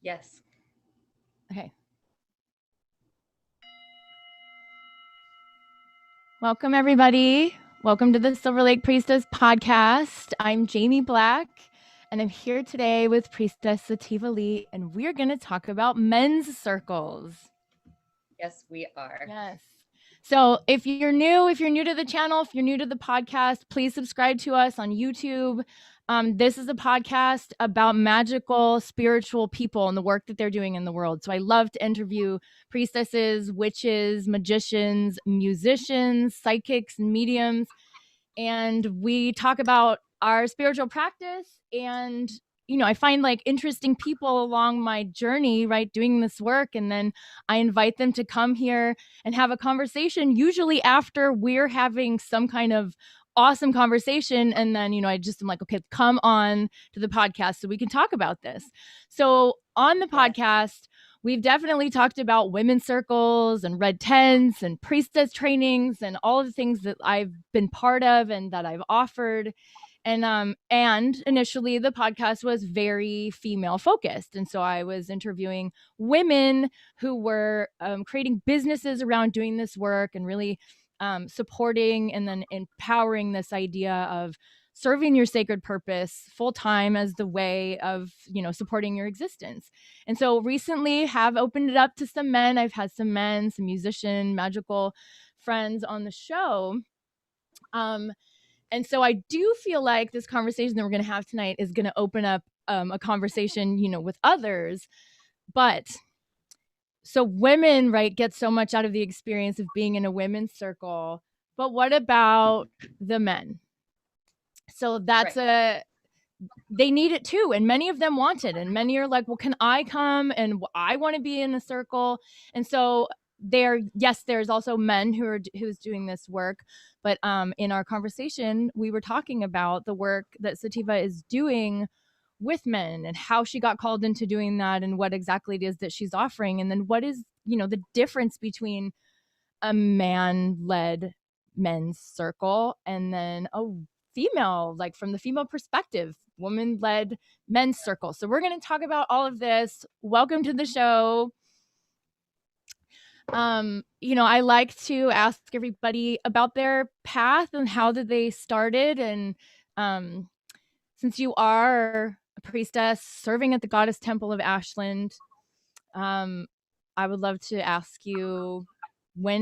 Yes. Okay. Welcome, everybody. Welcome to the Silverlake Priestess Podcast. I'm Jaime Black, and I'm here today with Priestess Sati Wyld, and we're going to talk about men's circles. Yes, we are. Yes. So if you're new to the channel, if you're new to the podcast, please subscribe to us on YouTube. This is a podcast about magical, spiritual people and the work that they're doing in the world. So I love to interview priestesses, witches, magicians, musicians, psychics, and mediums. And we talk about our spiritual practice. And I find like interesting people along my journey, right, doing this work. And then I invite them to come here and have a conversation, usually after we're having some kind of awesome conversation. And then, I just am like, okay, come on to the podcast so we can talk about this. So on the podcast, we've definitely talked about women's circles and red tents and priestess trainings and all of the things that I've been part of and that I've offered. And initially the podcast was very female focused. And so I was interviewing women who were creating businesses around doing this work and really supporting and then empowering this idea of serving your sacred purpose full time as the way of, supporting your existence. And so recently have opened it up to some men. I've had some men, some musician, magical friends on the show. And so I do feel like this conversation that we're going to have tonight is going to open up a conversation, with others. But so women, right, get so much out of the experience of being in a women's circle. But what about the men? So that's they need it too. And many of them want it. And many are like, well, can I come? And I want to be in the circle. And so there's also men who's doing this work. But in our conversation, we were talking about the work that Sativa is doing with men and how she got called into doing that and what exactly it is that she's offering. And then what is, the difference between a man-led men's circle and then a female, like from the female perspective, woman-led men's circle. So we're going to talk about all of this. Welcome to the show. I like to ask everybody about their path and how did they started. And since you are a priestess serving at the Goddess Temple of Ashland, I would love to ask you,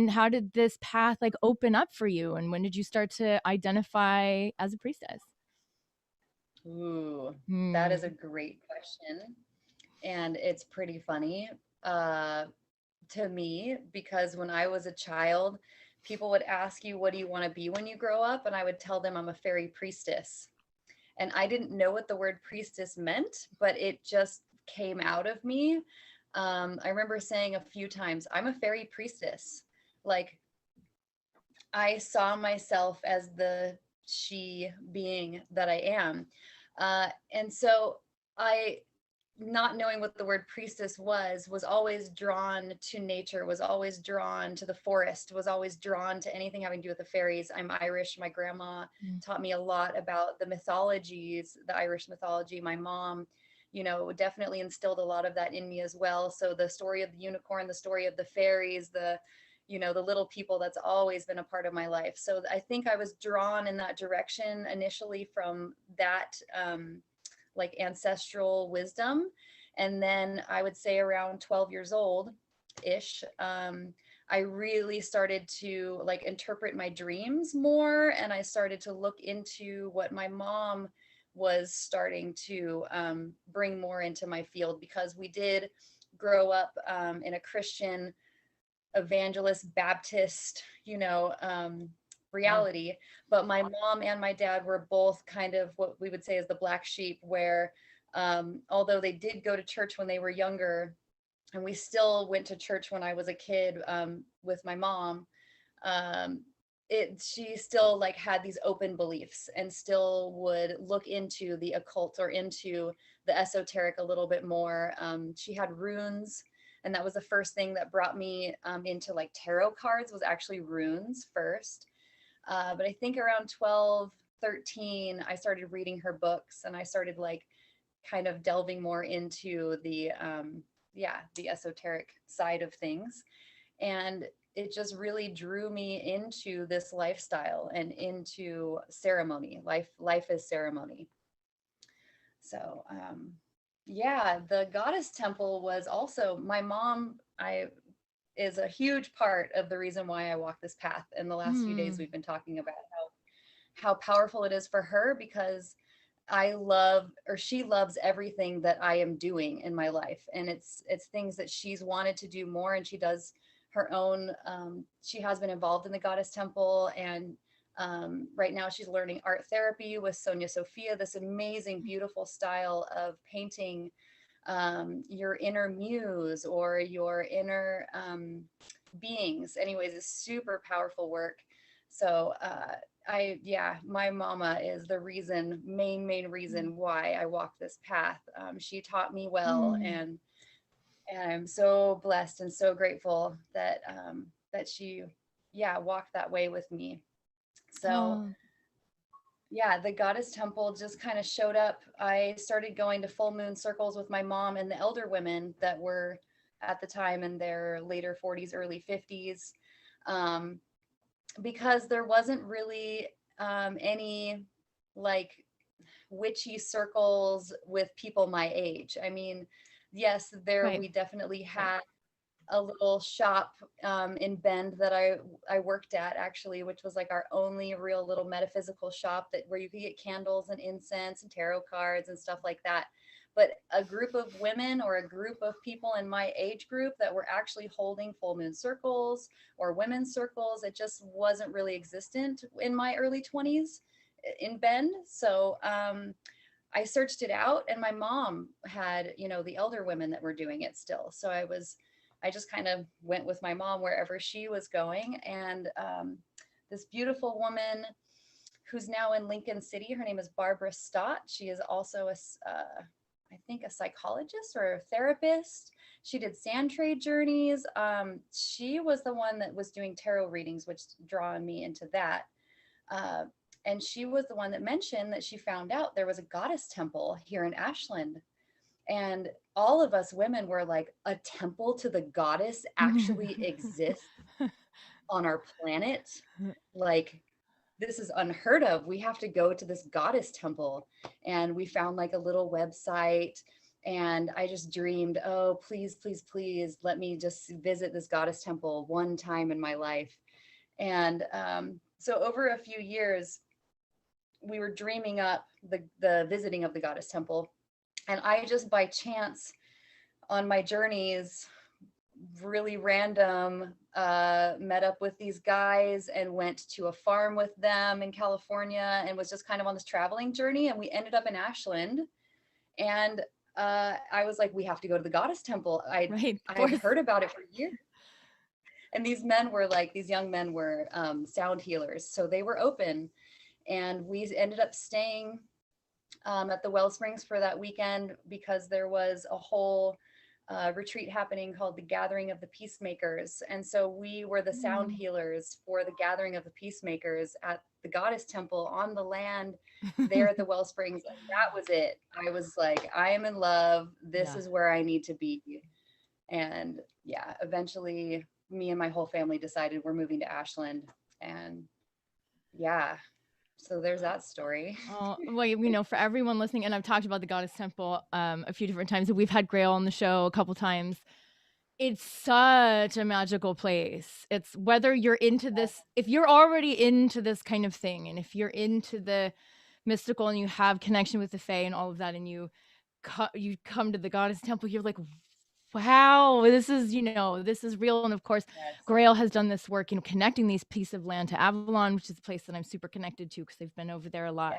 how did this path like open up for you, and when did you start to identify as a priestess? Ooh, that is a great question. And it's pretty funny to me, because when I was a child, people would ask you, what do you want to be when you grow up? And I would tell them I'm a fairy priestess. And I didn't know what the word priestess meant, but it just came out of me. I remember saying a few times, I'm a fairy priestess. Like, I saw myself as the she being that I am. And so not knowing what the word priestess was always drawn to nature, was always drawn to the forest, was always drawn to anything having to do with the fairies. I'm Irish. My grandma taught me a lot about the mythologies, the Irish mythology. My mom, definitely instilled a lot of that in me as well. So the story of the unicorn, the story of the fairies, the little people, that's always been a part of my life. So I think I was drawn in that direction initially from that, like ancestral wisdom. And then I would say around 12 years old ish, I really started to like interpret my dreams more. And I started to look into what my mom was starting to bring more into my field, because we did grow up in a Christian evangelist Baptist, reality. But my mom and my dad were both kind of what we would say is the black sheep, where although they did go to church when they were younger, and we still went to church when I was a kid with my mom, she still like had these open beliefs and still would look into the occult or into the esoteric a little bit more. She had runes, and that was the first thing that brought me into like tarot cards, was actually runes first. But I think around 12, 13, I started reading her books, and I started like kind of delving more into the esoteric side of things. And it just really drew me into this lifestyle and into ceremony. Life is ceremony. So the Goddess Temple was also my mom. Is a huge part of the reason why I walk this path. In the last few days, we've been talking about how powerful it is for her, because she loves everything that I am doing in my life. And it's things that she's wanted to do more. And she does her own, she has been involved in the Goddess Temple. And right now she's learning art therapy with Sonia Sophia, this amazing, beautiful style of painting your inner muse or your inner beings. Anyways, it's super powerful work. So my mama is the main reason why I walk this path. She taught me well, and I'm so blessed and so grateful that she walked that way with me. So the Goddess Temple just kind of showed up. I started going to full moon circles with my mom and the elder women that were at the time in their later 40s, early 50s, because there wasn't really any like witchy circles with people my age. I mean, yes, we definitely had a little shop in Bend that I worked at, actually, which was like our only real little metaphysical shop where you could get candles and incense and tarot cards and stuff like that. But a group of women or a group of people in my age group that were actually holding full moon circles or women's circles, it just wasn't really existent in my early 20s in Bend. So I searched it out, and my mom had, the elder women that were doing it still. So I just kind of went with my mom wherever she was going. And this beautiful woman who's now in Lincoln City, her name is Barbara Stott. She is also I think a psychologist or a therapist. She did sand trade journeys. She was the one that was doing tarot readings, which drawn me into that. And she was the one that mentioned that she found out there was a goddess temple here in Ashland. And all of us women were like, a temple to the goddess actually exists on our planet? Like, this is unheard of. We have to go to this goddess temple. And we found like a little website, and I just dreamed, oh, please, please, please let me just visit this goddess temple one time in my life. And so over a few years, we were dreaming up the visiting of the goddess temple. And I just by chance on my journeys, really random, met up with these guys and went to a farm with them in California and was just kind of on this traveling journey. And we ended up in Ashland. And I was like, we have to go to the goddess temple. I heard about it for years. And these young men were sound healers. So they were open. And we ended up staying at the Wellsprings for that weekend, because there was a whole retreat happening called the Gathering of the Peacemakers. And so we were the sound healers for the Gathering of the Peacemakers at the Goddess Temple on the land there at the Wellsprings. And that was it. I was like, I am in love. This is where I need to be. And eventually me and my whole family decided we're moving to Ashland. And so there's that story. Well, for everyone listening, and I've talked about the Goddess Temple a few different times, and we've had Grail on the show a couple times. It's such a magical place. It's whether you're into this, if you're already into this kind of thing, and if you're into the mystical and you have connection with the Fae and all of that, and you come to the Goddess Temple, you're like, wow, this is real. And of course, Grail has done this work in connecting these pieces of land to Avalon, which is a place that I'm super connected to because they've been over there a lot.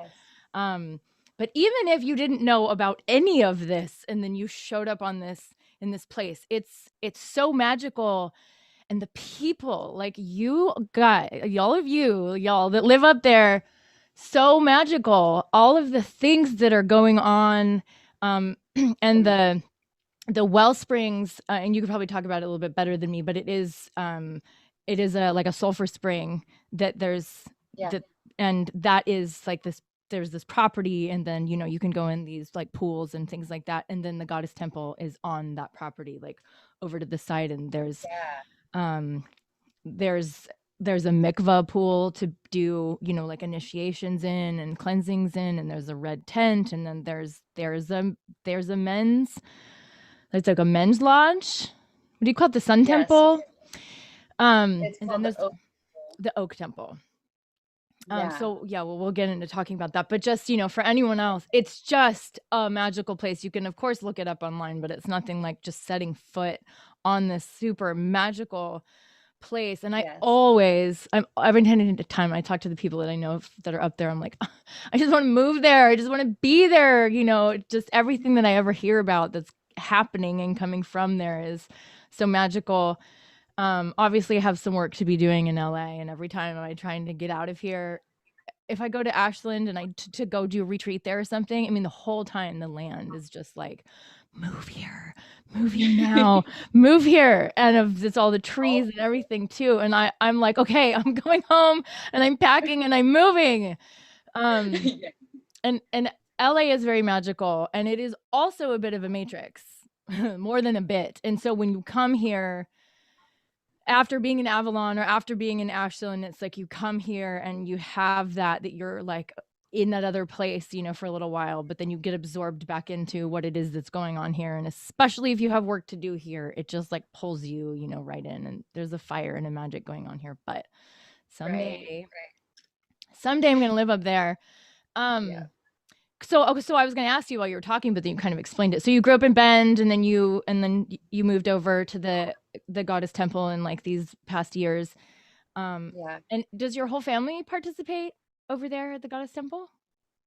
But even if you didn't know about any of this, and then you showed up in this place, it's so magical. And the people, like y'all that live up there, so magical. All of the things that are going on, and the Wellsprings, and you could probably talk about it a little bit better than me, but it is like a sulfur spring that there's and that is like this there's this property, and then, you know, you can go in these like pools and things like that. And then the Goddess Temple is on that property, like over to the side. And um, there's there's a mikvah pool to do, you know, like initiations in and cleansings in, and there's a red tent, and then there's a men's, it's like a men's lodge. What do you call it? The Sun Yes, Temple. it's And then called the there's Oak. the Oak Temple. Yeah. So yeah, well, we'll get into talking about that. But just, you know, for anyone else, it's just a magical place. You can, of course, look it up online, but it's nothing like just setting foot on this super magical place. And Yes. every time I talk to the people that I know that are up there, I'm like, I just want to move there. I just want to be there. You know, just everything that I ever hear about that's happening and coming from there is so magical. Obviously I have some work to be doing in LA, and every time I'm trying to get out of here, if I go to Ashland and to go do a retreat there or something, I mean, the whole time the land is just like, move here now, move here. And it's all the trees and everything too. And I'm like, okay, I'm going home and I'm packing and I'm moving. Yeah. And LA is very magical, and it is also a bit of a matrix, more than a bit. And so when you come here, after being in Avalon or after being in Ashland, it's like you come here and you have that you're like in that other place, you know, for a little while, but then you get absorbed back into what it is that's going on here. And especially if you have work to do here, it just like pulls you, you know, right in. And there's a fire and a magic going on here. But someday, someday I'm going to live up there. Yeah. So I was going to ask you while you were talking, but then you kind of explained it. So you grew up in Bend, and then you moved over to the Goddess Temple in like these past years. Yeah. And does your whole family participate over there at the Goddess Temple?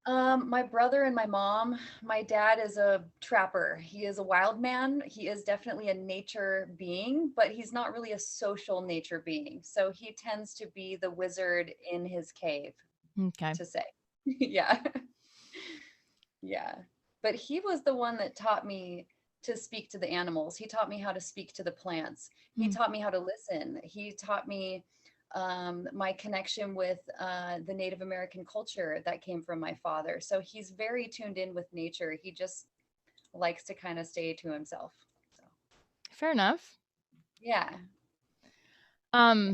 My brother and my mom. My dad is a trapper. He is a wild man. He is definitely a nature being, but he's not really a social nature being. So he tends to be the wizard in his cave, Okay. to say. Yeah. Yeah. But he was the one that taught me to speak to the animals. He taught me how to speak to the plants. He taught me how to listen. He taught me my connection with the Native American culture that came from my father. So he's very tuned in with nature. He just likes to kind of stay to himself. So. Fair enough. Yeah. I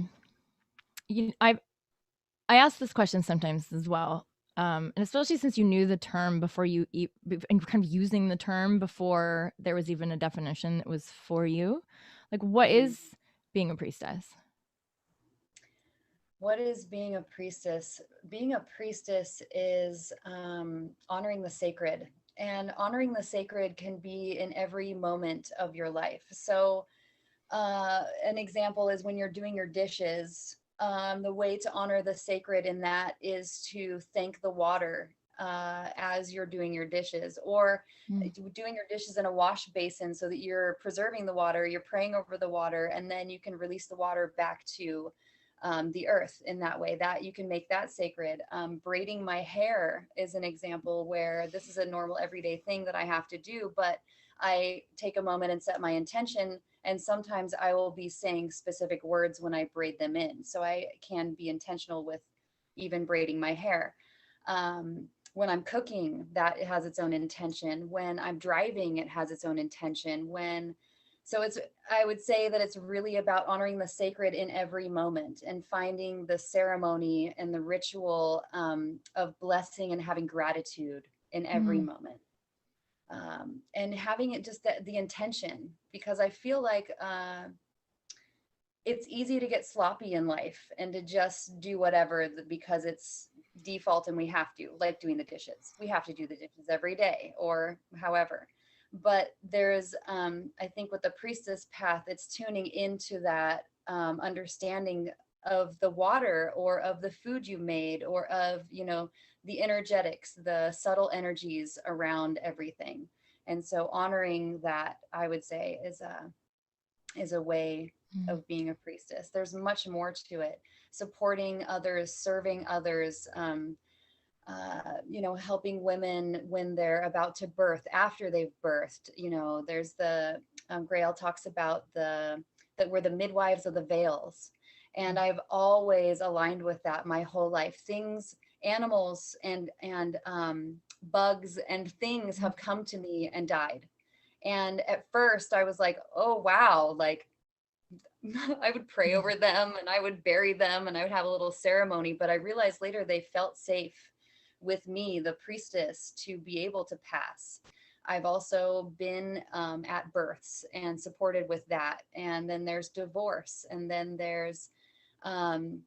ask this question sometimes as well. And especially since you knew the term before and you were kind of using the term before there was even a definition that was for you. Like, what is being a priestess? What is being a priestess? Being a priestess is honoring the sacred. And honoring the sacred can be in every moment of your life. So an example is when you're doing your dishes. The way to honor the sacred in that is to thank the water as you're doing your dishes, or doing your dishes in a wash basin so that you're preserving the water, you're praying over the water, and then you can release the water back to the earth in that way. That you can make that sacred. Braiding my hair is an example where this is a normal everyday thing that I have to do, but I take a moment and set my intention. And sometimes I will be saying specific words when I braid them in. So I can be intentional with even braiding my hair. When I'm cooking, that it has its own intention. When I'm driving, it has its own intention. I would say that it's really about honoring the sacred in every moment and finding the ceremony and the ritual of blessing and having gratitude in every moment. And having it just the intention, because I feel like it's easy to get sloppy in life and to just do whatever because it's default and we have to, like doing the dishes. We have to do the dishes every day or however. But there's, I think with the priestess path, it's tuning into that understanding of the water or of the food you made or of, the energetics, the subtle energies around everything. And so honoring that, I would say, is a way of being a priestess. There's much more to it. Supporting others, serving others, helping women when they're about to birth, after they've birthed. There's the Grail talks about that we're the midwives of the veils. And I've always aligned with that my whole life. Things animals and bugs and things have come to me and died. And at first I was like, oh wow, like I would pray over them and I would bury them and I would have a little ceremony. But I realized later they felt safe with me, the priestess, to be able to pass. I've also been at births and supported with that. And then there's divorce. And then there's um,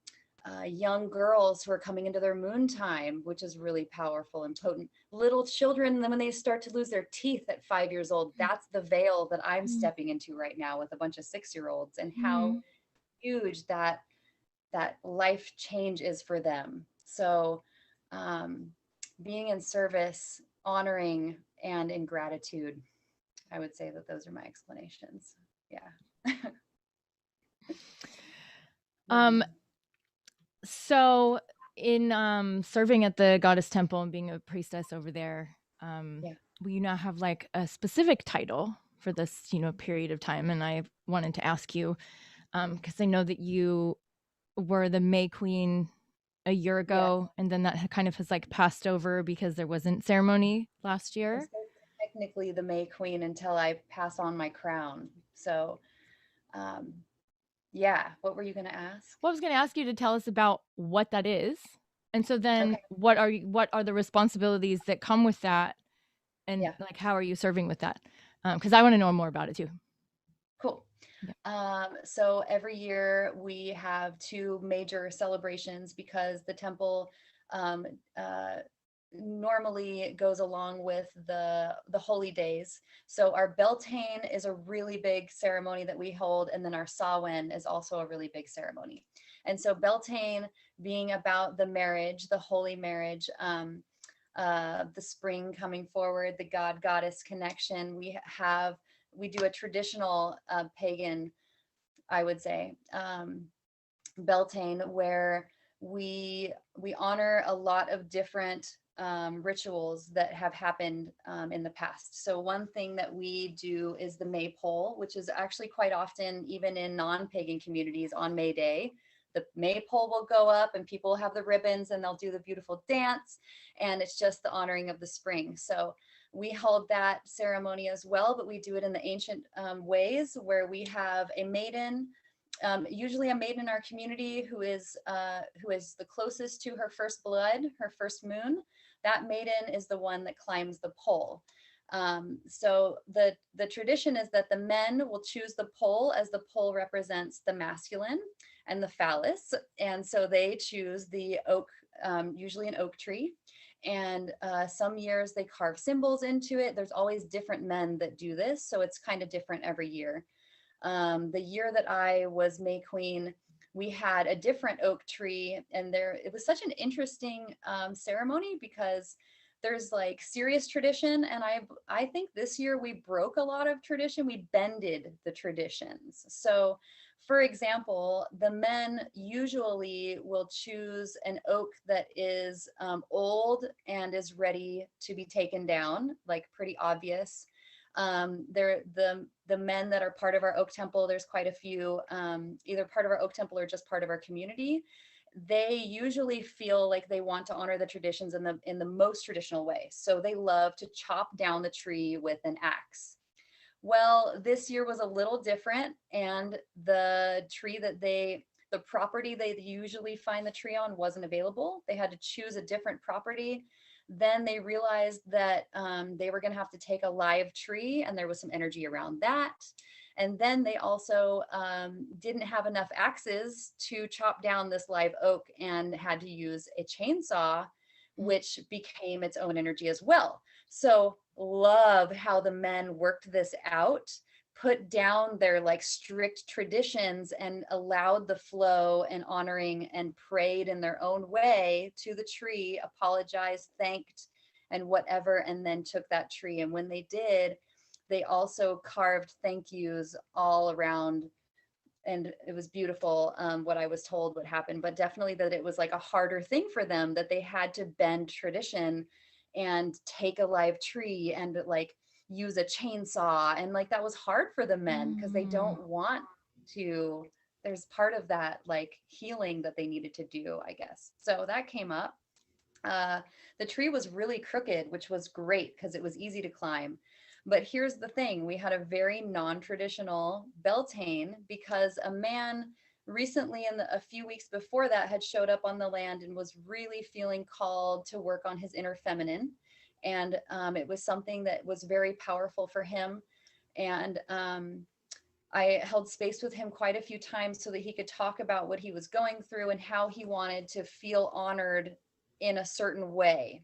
young girls who are coming into their moon time, which is really powerful and potent. Little children, then when they start to lose their teeth at 5 years old, that's the veil that I'm stepping into right now with a bunch of 6-year-olds, and how huge that life change is for them. So being in service, honoring, and in gratitude, I would say that those are my explanations. Yeah. So in serving at the Goddess Temple and being a priestess over there, will you now have like a specific title for this, period of time? And I wanted to ask you, because I know that you were the May Queen a year ago, and then that kind of has like passed over because there wasn't ceremony last year. Technically the May Queen until I pass on my crown. So yeah, what were you going to ask? Well, I was going to ask you to tell us about what that is. And so then what are the responsibilities that come with that? And like, how are you serving with that? Because I want to know more about it too. Cool. So every year we have 2 major celebrations because the temple normally goes along with the holy days. So our Beltane is a really big ceremony that we hold, and then our Samhain is also a really big ceremony. And so Beltane being about the marriage, the holy marriage, the spring coming forward, the God goddess connection. We do a traditional pagan, I would say, Beltane, where we honor a lot of different rituals that have happened in the past. So one thing that we do is the maypole, which is actually quite often, even in non-pagan communities, on May Day. The maypole will go up and people have the ribbons and they'll do the beautiful dance, and it's just the honoring of the spring. So we hold that ceremony as well, but we do it in the ancient ways, where we have a maiden, usually a maiden in our community who is the closest to her first blood, her first moon. That maiden is the one that climbs the pole. So the tradition is that the men will choose the pole, as the pole represents the masculine and the phallus. And so they choose the oak, usually an oak tree. And some years they carve symbols into it. There's always different men that do this, so it's kind of different every year. The year that I was May Queen, we had a different oak tree, and it was such an interesting ceremony, because there's like serious tradition, and I think this year we broke a lot of tradition. We bended the traditions. So for example, the men usually will choose an oak that is old and is ready to be taken down, like pretty obvious. The men that are part of our oak temple, there's quite a few, either part of our oak temple or just part of our community. They usually feel like they want to honor the traditions in the most traditional way. So they love to chop down the tree with an axe. Well, this year was a little different, and the property they usually find the tree on wasn't available. They had to choose a different property. Then they realized that they were going to have to take a live tree, and there was some energy around that. And then they also didn't have enough axes to chop down this live oak, and had to use a chainsaw, which became its own energy as well. So love how the men worked this out, put down their like strict traditions, and allowed the flow and honoring, and prayed in their own way to the tree, apologized, thanked, and whatever, and then took that tree. And when they did, they also carved thank yous all around, and it was beautiful. What I was told what happened, but definitely that it was like a harder thing for them, that they had to bend tradition and take a live tree and like use a chainsaw, and like that was hard for the men, because they don't want to. There's part of that like healing that they needed to do, I guess. So that came up. The tree was really crooked, which was great because it was easy to climb. But here's the thing, we had a very non-traditional Beltane because a man recently a few weeks before that had showed up on the land and was really feeling called to work on his inner feminine. And it was something that was very powerful for him. And I held space with him quite a few times so that he could talk about what he was going through and how he wanted to feel honored in a certain way.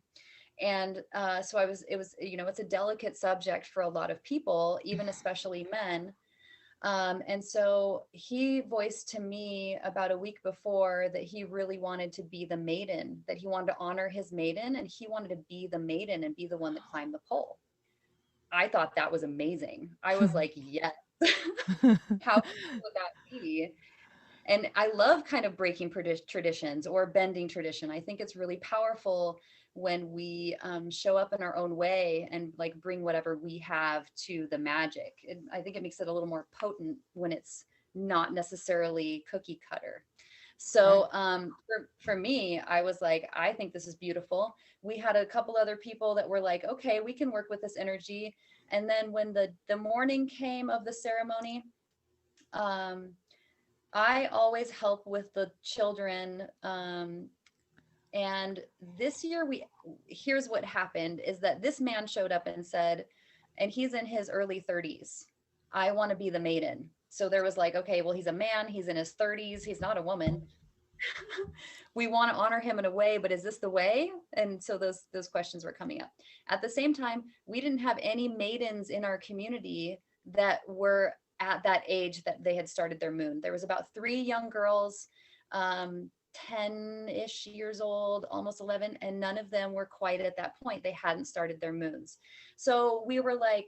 And so it was, you know, it's a delicate subject for a lot of people, even especially men. And so he voiced to me about a week before that he really wanted to be the maiden, that he wanted to honor his maiden, and he wanted to be the maiden and be the one that climbed the pole. I thought that was amazing. I was like, yes. How cool would that be? And I love kind of breaking traditions or bending tradition. I think it's really powerful when we show up in our own way and like bring whatever we have to the magic. I think it makes it a little more potent when it's not necessarily cookie cutter. So for me, I was like, I think this is beautiful. We had a couple other people that were like, okay, we can work with this energy. And then when the morning came of the ceremony, I always help with the children. And this year here's what happened is that this man showed up and said, and he's in his early 30s, I want to be the maiden. So there was like, okay, well, he's a man, he's in his 30s, he's not a woman. We want to honor him in a way, but is this the way? And so those questions were coming up. At the same time, we didn't have any maidens in our community that were at that age that they had started their moon. There was about 3 young girls, 10-ish years old, almost 11, and none of them were quite at that point. They hadn't started their moons. So we were like,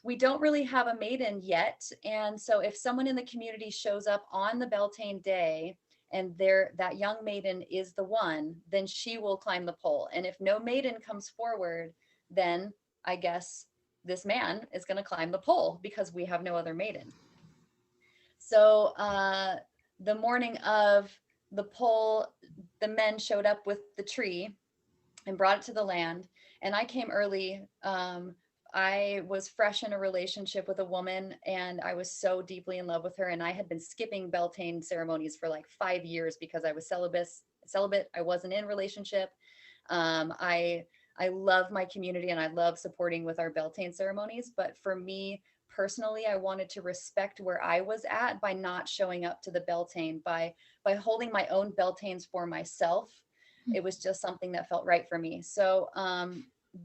we don't really have a maiden yet. And so if someone in the community shows up on the Beltane day and that young maiden is the one, then she will climb the pole. And if no maiden comes forward, then I guess this man is going to climb the pole because we have no other maiden. So the morning of the pole, the men showed up with the tree and brought it to the land. And I came early. I was fresh in a relationship with a woman and I was so deeply in love with her. And I had been skipping Beltane ceremonies for like 5 years because I was celibate. I wasn't in relationship. I love my community and I love supporting with our Beltane ceremonies. But for me personally, I wanted to respect where I was at by not showing up to the Beltane, by holding my own Beltanes for myself. It was just something that felt right for me. So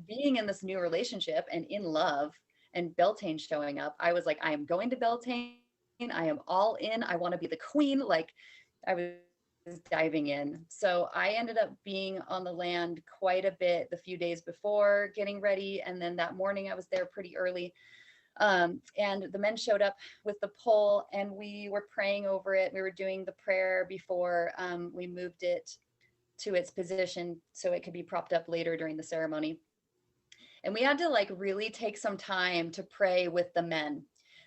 being in this new relationship and in love and Beltane showing up, I was like, I am going to Beltane. I am all in. I want to be the queen. Like I was diving in. So I ended up being on the land quite a bit the few days before getting ready. And then that morning I was there pretty early. And the men showed up with the pole and we were praying over it. We were doing the prayer before we moved it to its position so it could be propped up later during the ceremony. And we had to like really take some time to pray with the men.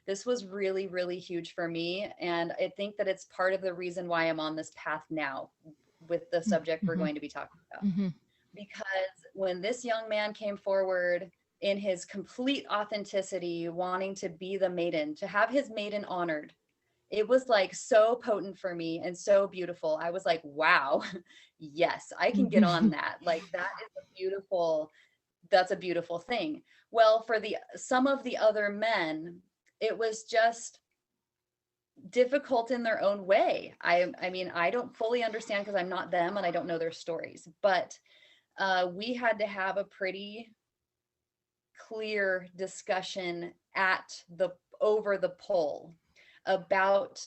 This was really, really huge for me. And I think that it's part of the reason why I'm on this path now with the subject we're going to be talking about. Because when this young man came forward in his complete authenticity, wanting to be the maiden, to have his maiden honored, it was like so potent for me and so beautiful. I was like, wow, yes, I can get on that. Like that's a beautiful thing. Well, for some of the other men, it was just difficult in their own way. I mean, I don't fully understand because I'm not them and I don't know their stories, but we had to have a pretty clear discussion over the pole about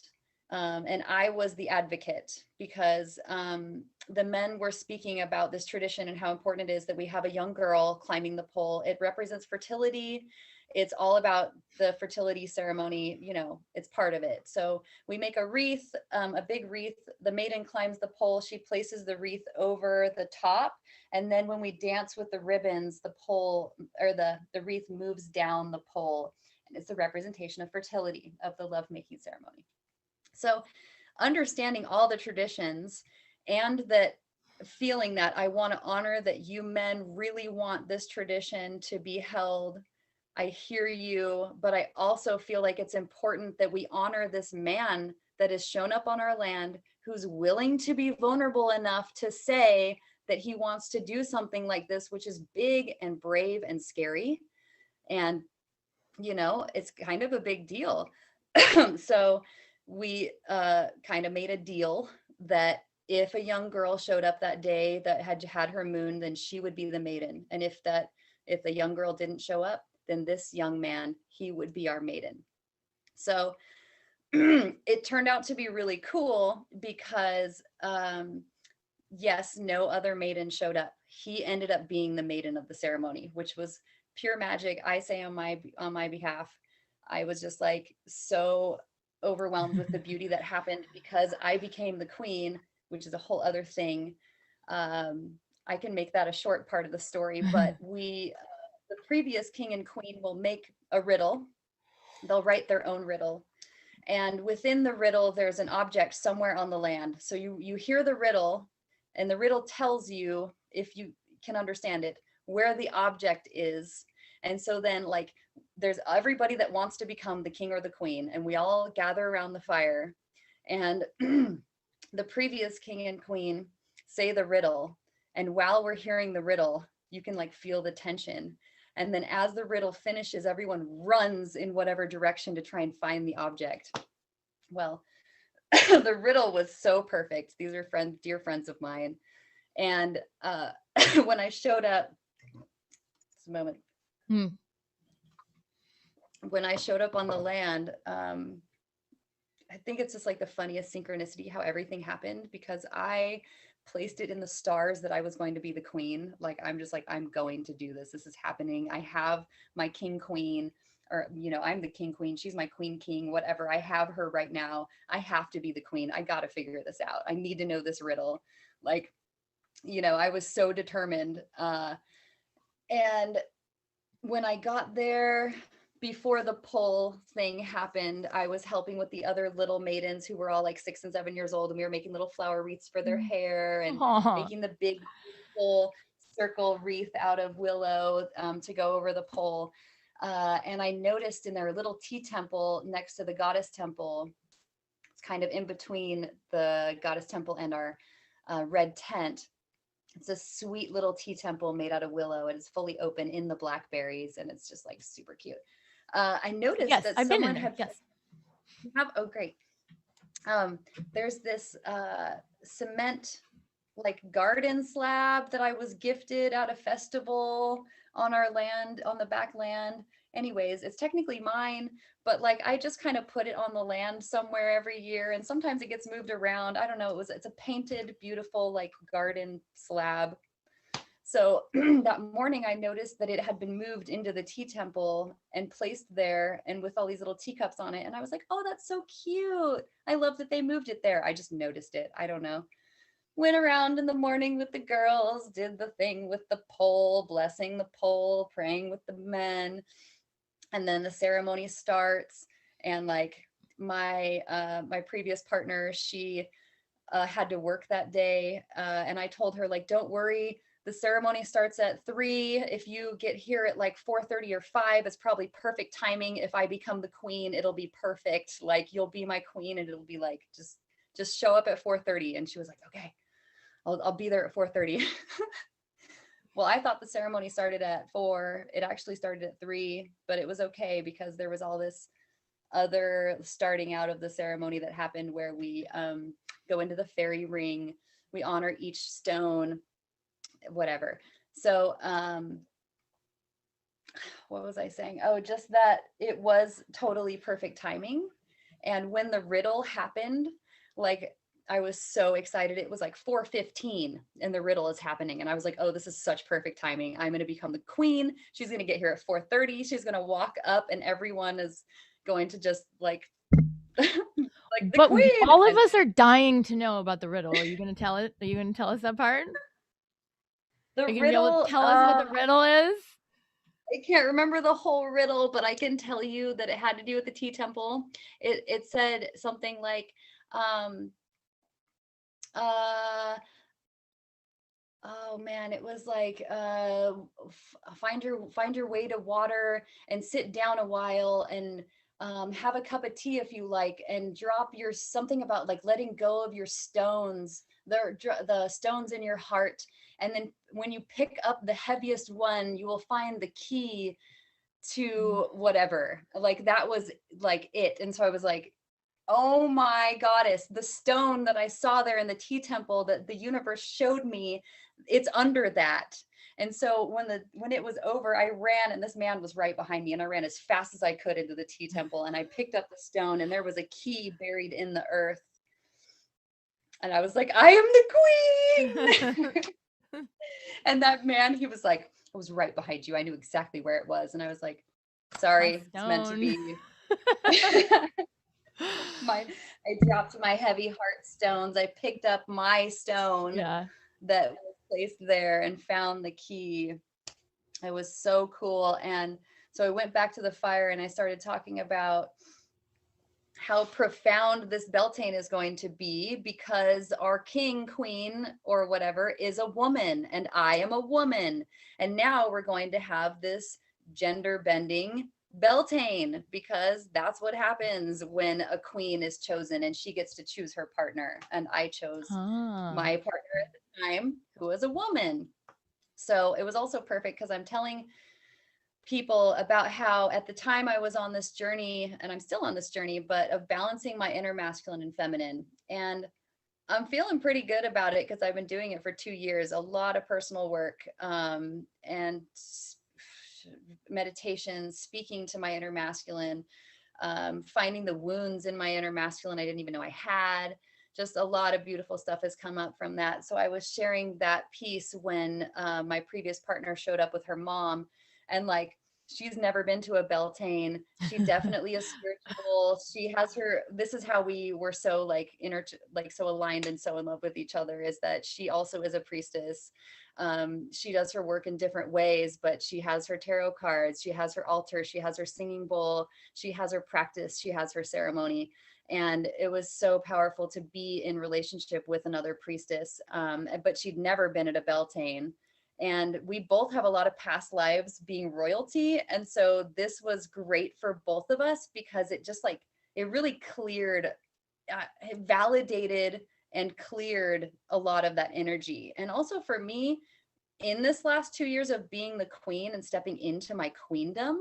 and I was the advocate because the men were speaking about this tradition and how important it is that we have a young girl climbing the pole. It represents fertility. It's all about the fertility ceremony, you know, it's part of it. So we make a wreath, a big wreath. The maiden climbs the pole. She places the wreath over the top. And then when we dance with the ribbons, the pole or the wreath moves down the pole. And it's a representation of fertility, of the lovemaking ceremony. So understanding all the traditions and that feeling that I want to honor that you men really want this tradition to be held. I hear you, but I also feel like it's important that we honor this man that has shown up on our land, who's willing to be vulnerable enough to say that he wants to do something like this, which is big and brave and scary. And, you know, it's kind of a big deal. So we kind of made a deal that if a young girl showed up that day that had her moon, then she would be the maiden. And if the young girl didn't show up, then this young man, he would be our maiden. So it turned out to be really cool because yes, no other maiden showed up. He ended up being the maiden of the ceremony, which was pure magic. I say on my behalf, I was just like so overwhelmed with the beauty that happened because I became the queen, which is a whole other thing. I can make that a short part of the story, but the previous king and queen will make a riddle. They'll write their own riddle. And within the riddle, there's an object somewhere on the land. So you hear the riddle, and the riddle tells you, if you can understand it, where the object is. And so then like there's everybody that wants to become the king or the queen, and we all gather around the fire. And the previous king and queen say the riddle. And while we're hearing the riddle, you can like feel the tension. And then as the riddle finishes, everyone runs in whatever direction to try and find the object. Well, the riddle was so perfect. These are dear friends of mine. And when I showed up, just a moment. When I showed up on the land, I think it's just like the funniest synchronicity how everything happened, because I placed it in the stars that I was going to be the queen. Like, I'm just like, I'm going to do this. This is happening. I have my king queen, or, you know, I'm the king queen. She's my queen king, whatever. I have her right now. I have to be the queen. I got to figure this out. I need to know this riddle. Like, you know, I was so determined. And when I got there, before the pole thing happened, I was helping with the other little maidens who were all like 6 and 7 years old, and we were making little flower wreaths for their hair and making the big full circle wreath out of willow to go over the pole. And I noticed in their little tea temple next to the Goddess Temple, it's kind of in between the Goddess Temple and our red tent. It's a sweet little tea temple made out of willow, and it's fully open in the blackberries, and it's just like super cute. I noticed that I've someone been in there. Yes. Oh, great. There's this cement like garden slab that I was gifted at a festival on our land, on the back land. Anyways, it's technically mine, but like I just kind of put it on the land somewhere every year, and sometimes it gets moved around. I don't know. It's a painted, beautiful like garden slab. So that morning I noticed that it had been moved into the tea temple and placed there, and with all these little teacups on it. And I was like, oh, that's so cute. I love that they moved it there. I just noticed it. I don't know. Went around in the morning with the girls, did the thing with the pole, blessing the pole, praying with the men. And then the ceremony starts. And like my previous partner, she had to work that day. And I told her, like, don't worry. The ceremony starts at 3. If you get here at like 4:30 or 5, it's probably perfect timing. If I become the queen, it'll be perfect. Like, you'll be my queen, and it'll be like, just show up at 4:30. And she was like, okay, I'll be there at 4:30. Well, I thought the ceremony started at 4. It actually started at 3, but it was okay because there was all this other starting out of the ceremony that happened where we go into the fairy ring. We honor each stone, whatever. So what was I saying? Oh, just that it was totally perfect timing. And when the riddle happened, like, I was so excited. It was like 4:15 and the riddle is happening. And I was like, oh, this is such perfect timing. I'm going to become the queen. She's going to get here at 4:30. She's going to walk up and everyone is going to just like, like the queen. All of us are dying to know about the riddle. Are you going to tell it? Are you going to tell us that part? The riddle. Tell us what the riddle is. I can't remember the whole riddle, but I can tell you that it had to do with the tea temple. It said something like, oh man, it was like find your way to water and sit down a while and have a cup of tea if you like, and drop your something about like letting go of your stones, the stones in your heart, and then when you pick up the heaviest one, you will find the key to whatever. Like that was like it. And so I was like, oh my goddess, the stone that I saw there in the tea temple that the universe showed me, it's under that. And so when it was over, I ran, and this man was right behind me, and I ran as fast as I could into the tea temple, and I picked up the stone, and there was a key buried in the earth. And I was like, I am the queen. And that man, he was like, I was right behind you. I knew exactly where it was. And I was like, sorry, it's meant to be. I dropped my heavy heart stones. I picked up my stone that was placed there and found the key. It was so cool. And so I went back to the fire and I started talking about how profound this Beltane is going to be, because our king, queen, or whatever is a woman, and I am a woman. And now we're going to have this gender bending Beltane, because that's what happens when a queen is chosen and she gets to choose her partner. And I chose my partner at the time, who was a woman. So it was also perfect because I'm telling people about how at the time I was on this journey, and I'm still on this journey, but of balancing my inner masculine and feminine. And I'm feeling pretty good about it because I've been doing it for 2 years, a lot of personal work, and meditation, speaking to my inner masculine, finding the wounds in my inner masculine I didn't even know I had. Just a lot of beautiful stuff has come up from that. So I was sharing that piece when my previous partner showed up with her mom, and like, she's never been to a Beltane. She definitely is spiritual. She has her, this is how we were so like so aligned and so in love with each other, is that she also is a priestess. She does her work in different ways, but she has her tarot cards, she has her altar, she has her singing bowl, she has her practice, she has her ceremony. And it was so powerful to be in relationship with another priestess, but she'd never been at a Beltane. And we both have a lot of past lives being royalty. And so this was great for both of us, because it just like, it really cleared, it validated and cleared a lot of that energy. And also for me, in this last 2 years of being the queen and stepping into my queendom,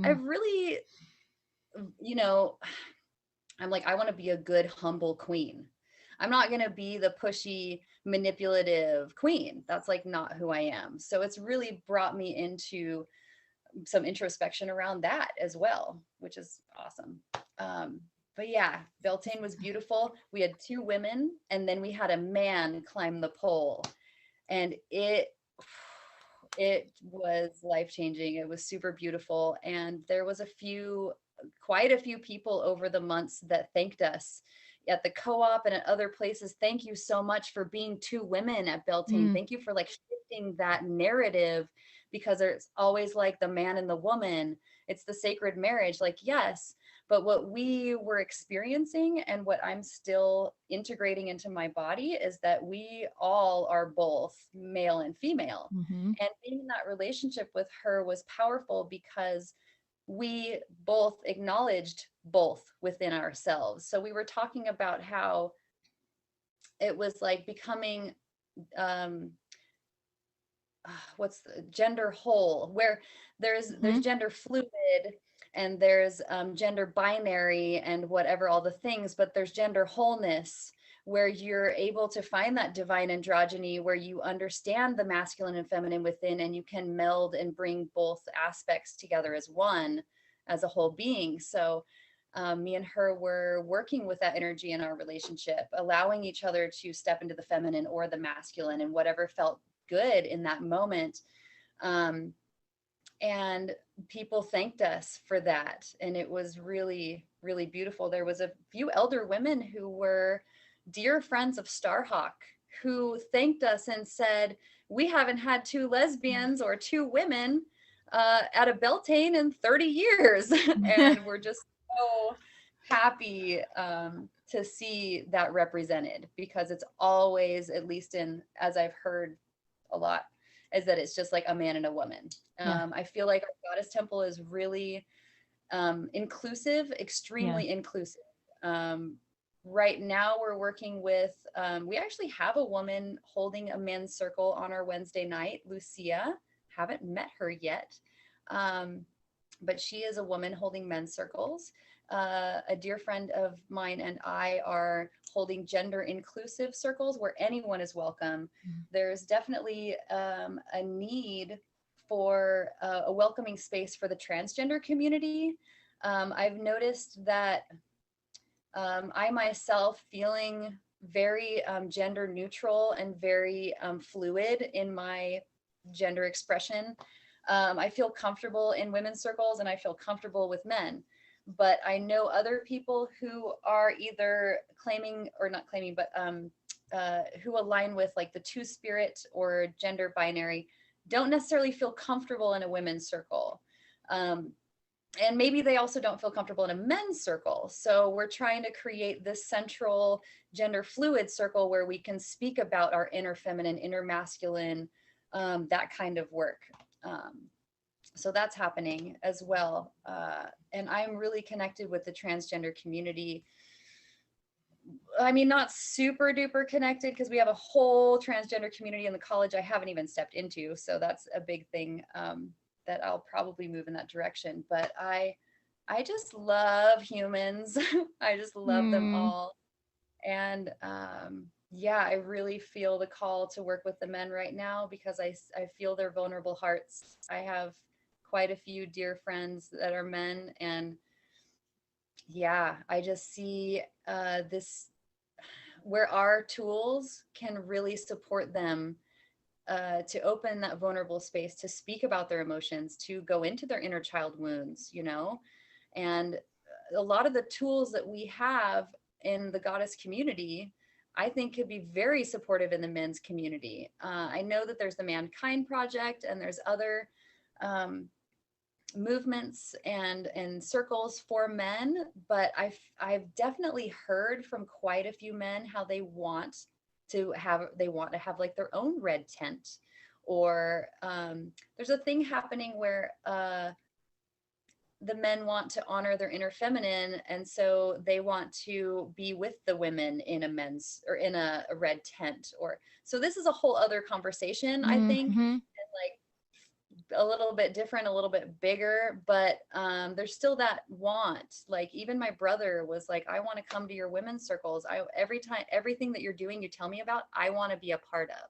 I've really, I'm like, I want to be a good, humble queen. I'm not going to be the pushy, manipulative queen. That's like not who I am. So it's really brought me into some introspection around that as well, which is awesome. But yeah, Beltane was beautiful. We had 2 women, and then we had a man climb the pole, and it was life-changing. It was super beautiful. And there was quite a few people over the months that thanked us at the co-op and at other places. Thank you so much for being 2 women at Beltane. Thank you for like shifting that narrative, because there's always like the man and the woman. It's the sacred marriage. Like, yes, but what we were experiencing and what I'm still integrating into my body is that we all are both male and female. And being in that relationship with her was powerful because we both acknowledged both within ourselves. So we were talking about how it was like becoming what's the gender whole, where there's gender fluid, and there's gender binary and whatever, all the things, but there's gender wholeness, where you're able to find that divine androgyny, where you understand the masculine and feminine within, and you can meld and bring both aspects together as one, as a whole being. So me and her were working with that energy in our relationship, allowing each other to step into the feminine or the masculine, and whatever felt good in that moment. And people thanked us for that. And it was really, really beautiful. There was a few elder women who were dear friends of Starhawk who thanked us and said, we haven't had 2 lesbians or 2 women at a Beltane in 30 years. And we're just so happy to see that represented, because it's always, at least in, as I've heard a lot, is that it's just like a man and a woman. I feel like our Goddess Temple is really inclusive, extremely inclusive. Right now we're working with, we actually have a woman holding a men's circle on our Wednesday night, Lucia. Haven't met her yet. But she is a woman holding men's circles. A dear friend of mine and I are holding gender inclusive circles where anyone is welcome. There's definitely a need for a welcoming space for the transgender community. I've noticed that I myself, feeling very gender neutral and very fluid in my gender expression, I feel comfortable in women's circles and I feel comfortable with men. But I know other people who are either claiming or not claiming, but who align with like the two-spirit or gender binary, don't necessarily feel comfortable in a women's circle. And maybe they also don't feel comfortable in a men's circle. So we're trying to create this central gender fluid circle where we can speak about our inner feminine, inner masculine, that kind of work. So that's happening as well. And I'm really connected with the transgender community. I mean, not super duper connected because we have a whole transgender community in the college I haven't even stepped into. So that's a big thing that I'll probably move in that direction. But I just love humans. I just love them all. And yeah, I really feel the call to work with the men right now because I feel their vulnerable hearts. I have quite a few dear friends that are men, and yeah, I just see this where our tools can really support them to open that vulnerable space, to speak about their emotions, to go into their inner child wounds, you know. And a lot of the tools that we have in the goddess community, I think could be very supportive in the men's community. I know that there's the Mankind Project and there's other movements and circles for men, but I've definitely heard from quite a few men how they want to have like their own red tent, or there's a thing happening where the men want to honor their inner feminine, and so they want to be with the women in a men's or in a red tent. Or so this is a whole other conversation, I think, and like a little bit different, a little bit bigger, but there's still that want. Like even my brother was like, I want to come to your women's circles. Everything that you're doing, you tell me about, I want to be a part of.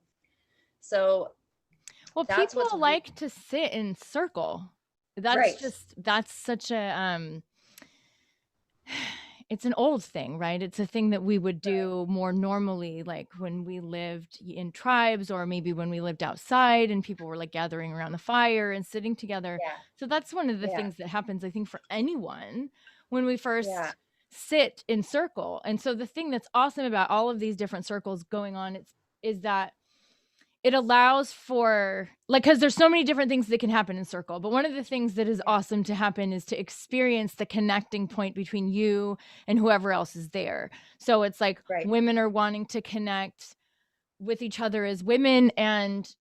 So well, people like to sit in circle. That's right. That's such a it's an old thing, right? It's a thing that we would do more normally, like when we lived in tribes, or maybe when we lived outside and people were like gathering around the fire and sitting together. Yeah. So that's one of the things that happens, I think, for anyone when we first sit in circle. And so the thing that's awesome about all of these different circles going on is that it allows for, like, because there's so many different things that can happen in circle, but one of the things that is awesome to happen is to experience the connecting point between you and whoever else is there. So it's like women are wanting to connect with each other as women and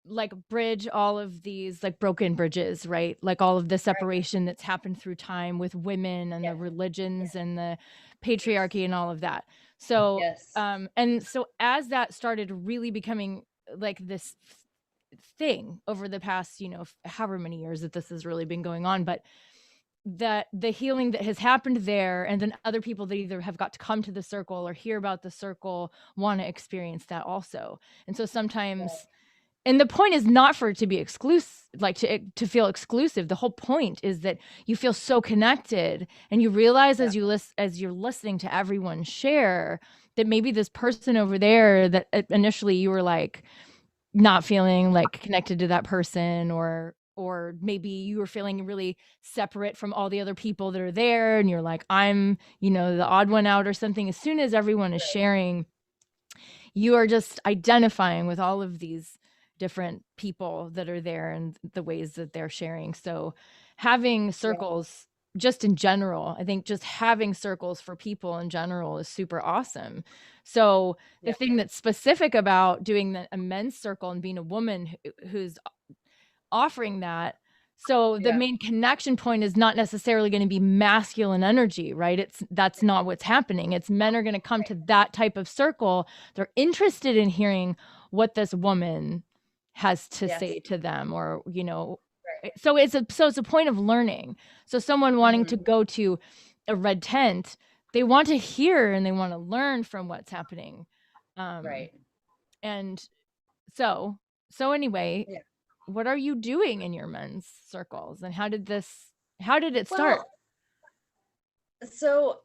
like bridge all of these like broken bridges, right? Like all of the separation that's happened through time with women and the religions and the patriarchy and all of that. So, and so as that started really becoming like this thing over the past, however many years that this has really been going on, but that the healing that has happened there, and then other people that either have got to come to the circle or hear about the circle want to experience that also. And so sometimes, and the point is not for it to be exclusive, like to feel exclusive. The whole point is that you feel so connected, and you realize as you're listening to everyone share that maybe this person over there that initially you were like not feeling like connected to that person, or maybe you were feeling really separate from all the other people that are there, and you're like, I'm, the odd one out or something. As soon as everyone is sharing, you are just identifying with all of these different people that are there and the ways that they're sharing. So having circles just in general, I think just having circles for people in general is super awesome. So the thing that's specific about doing a men's circle and being a woman who's offering that, so the main connection point is not necessarily going to be masculine energy, right? That's not what's happening. It's men are going to come to that type of circle. They're interested in hearing what this woman has to say to them, or, you know, so it's a point of learning. So someone wanting to go to a red tent, they want to hear and they want to learn from what's happening. And so anyway, what are you doing in your men's circles, and how did it start? So,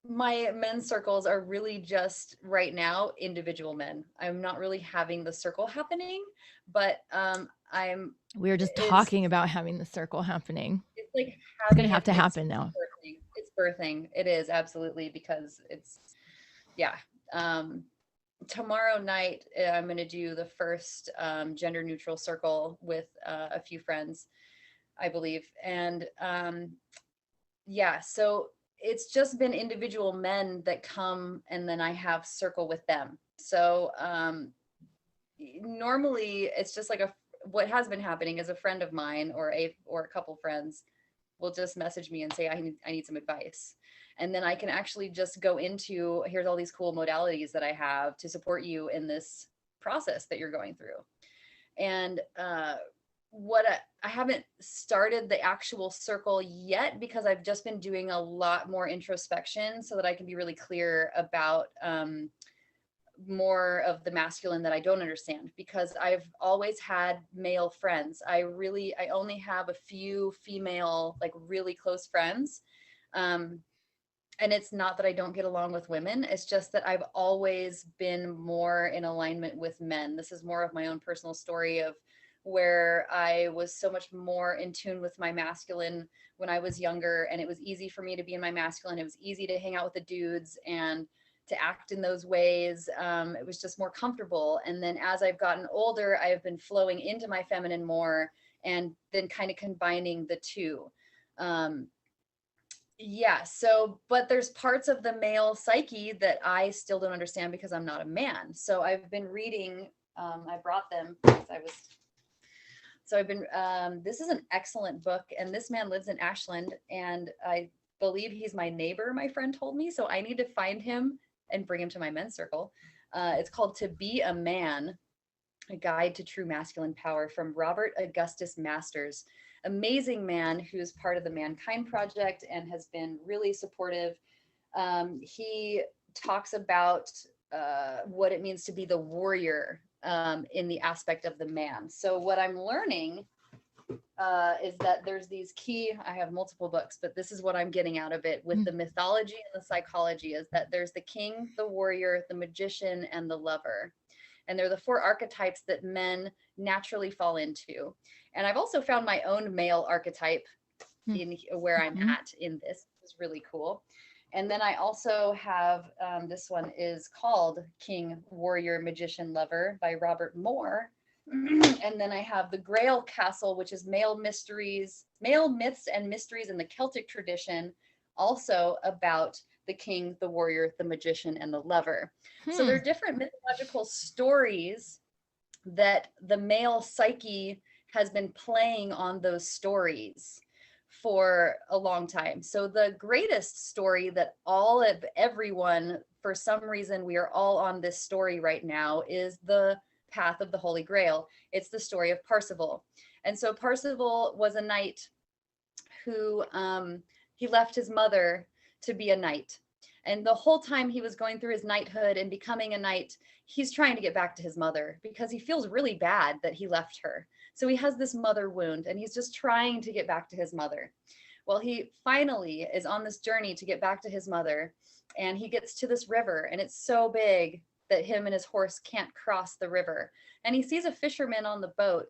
my men's circles are really just right now individual men. I'm not really having the circle happening, but we were just talking about having the circle happening. It's like it's gonna have to happen now. It's birthing. It is, absolutely, because it's tomorrow night I'm going to do the first gender neutral circle with a few friends, I believe. And so it's just been individual men that come, and then I have circle with them. So normally it's just like what has been happening is a friend of mine or a couple friends will just message me and say, I need some advice. And then I can actually just go into, here's all these cool modalities that I have to support you in this process that you're going through. And I haven't started the actual circle yet, because I've just been doing a lot more introspection so that I can be really clear about more of the masculine that I don't understand, because I've always had male friends. I only have a few female, like really close friends. And it's not that I don't get along with women. It's just that I've always been more in alignment with men. This is more of my own personal story of where I was so much more in tune with my masculine when I was younger. And it was easy for me to be in my masculine. It was easy to hang out with the dudes and to act in those ways. It was just more comfortable. And then as I've gotten older, I have been flowing into my feminine more, and then kind of combining the two. But there's parts of the male psyche that I still don't understand because I'm not a man. So I've been reading, I brought them because this is an excellent book, and this man lives in Ashland, and I believe he's my neighbor, my friend told me. So I need to find him and bring him to my men's circle. It's called To Be a Man, A Guide to True Masculine Power, from Robert Augustus Masters. Amazing man who's part of the Mankind Project and has been really supportive. He talks about what it means to be the warrior in the aspect of the man. So what I'm learning is that there's these key, I have multiple books, but this is what I'm getting out of it with the mythology and the psychology, is that there's the king, the warrior, the magician, and the lover. And they're the four archetypes that men naturally fall into. And I've also found my own male archetype in where I'm at in this. It's really cool. And then I also have, this one is called King, Warrior, Magician, Lover by Robert Moore. And then I have the Grail Castle, which is male myths and mysteries in the Celtic tradition, also about the king, the warrior, the magician, and the lover. So there are different mythological stories that the male psyche has been playing on those stories for a long time. So the greatest story that everyone, for some reason, we are all on this story right now, is the Path of the Holy Grail. It's the story of Parsifal. And so Parsifal was a knight who he left his mother to be a knight. And the whole time he was going through his knighthood and becoming a knight, he's trying to get back to his mother because he feels really bad that he left her. So he has this mother wound, and he's just trying to get back to his mother. Well, he finally is on this journey to get back to his mother, and he gets to this river, and it's so big that him and his horse can't cross the river. And he sees a fisherman on the boat.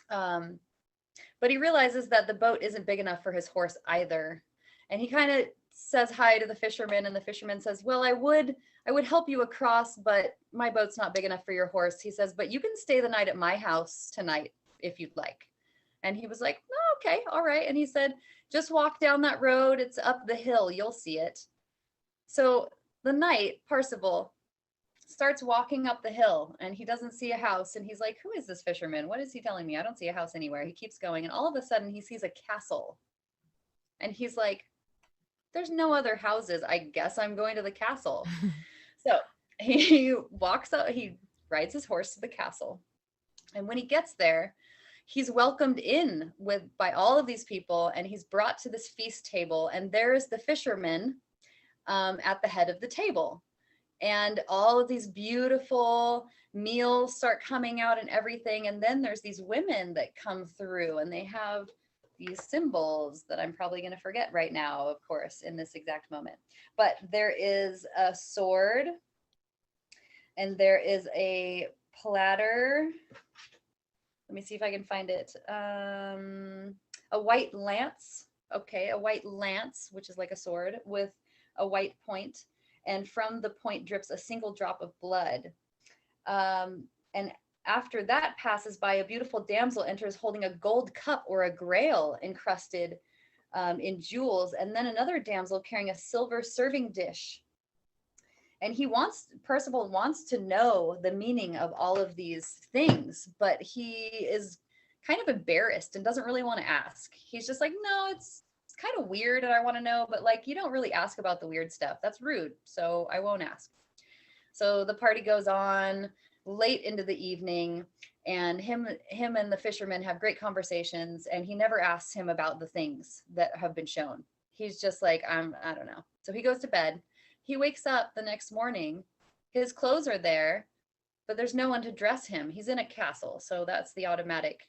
But he realizes that the boat isn't big enough for his horse either. And he kind of says hi to the fisherman, and the fisherman says, well, I would help you across, but my boat's not big enough for your horse. He says, but you can stay the night at my house tonight if you'd like. And he was like, oh, okay, all right. And he said, Just walk down that road. It's up the hill. You'll see it. So the knight, Percival, starts walking up the hill and he doesn't see a house. And he's like, who is this fisherman? What is he telling me? I don't see a house anywhere. He keeps going. And all of a sudden he sees a castle. And he's like, there's no other houses. I guess I'm going to the castle. So he walks up, he rides his horse to the castle. And when he gets there, he's welcomed in by all of these people, and he's brought to this feast table. And there's the fisherman at the head of the table. And all of these beautiful meals start coming out and everything. And then there's these women that come through, and they have these symbols that I'm probably going to forget right now, of course, in this exact moment. But there is a sword, and there is a platter. Let me see if I can find it. A white lance. Okay, a white lance, which is like a sword with a white point. And from the point drips a single drop of blood. And after that passes by, a beautiful damsel enters holding a gold cup or a grail encrusted in jewels. And then another damsel carrying a silver serving dish. And Percival wants to know the meaning of all of these things, but he is kind of embarrassed and doesn't really want to ask. He's just like, no, it's kind of weird and I want to know, but like, you don't really ask about the weird stuff. That's rude. So I won't ask. So the party goes on late into the evening, and him and the fisherman have great conversations, and he never asks him about the things that have been shown. He's just like, I don't know. So he goes to bed. He wakes up the next morning, his clothes are there, but there's no one to dress him. He's in a castle. So that's the automatic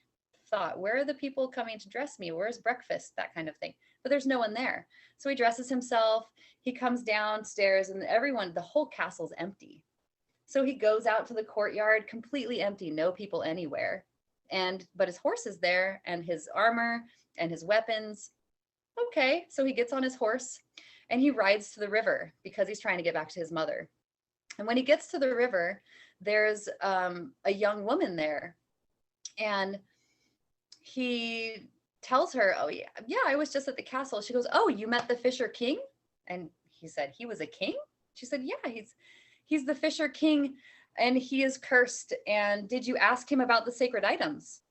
thought. Where are the people coming to dress me? Where's breakfast? That kind of thing. But there's no one there. So he dresses himself. He comes downstairs, and the whole castle's empty. So he goes out to the courtyard, completely empty, no people anywhere. But his horse is there, and his armor and his weapons. Okay, so he gets on his horse and he rides to the river because he's trying to get back to his mother. And when he gets to the river, there's a young woman there. And he tells her, oh, yeah, I was just at the castle. She goes, oh, you met the Fisher King? And he said, he was a king? She said, yeah, he's the Fisher King, and he is cursed. And did you ask him about the sacred items?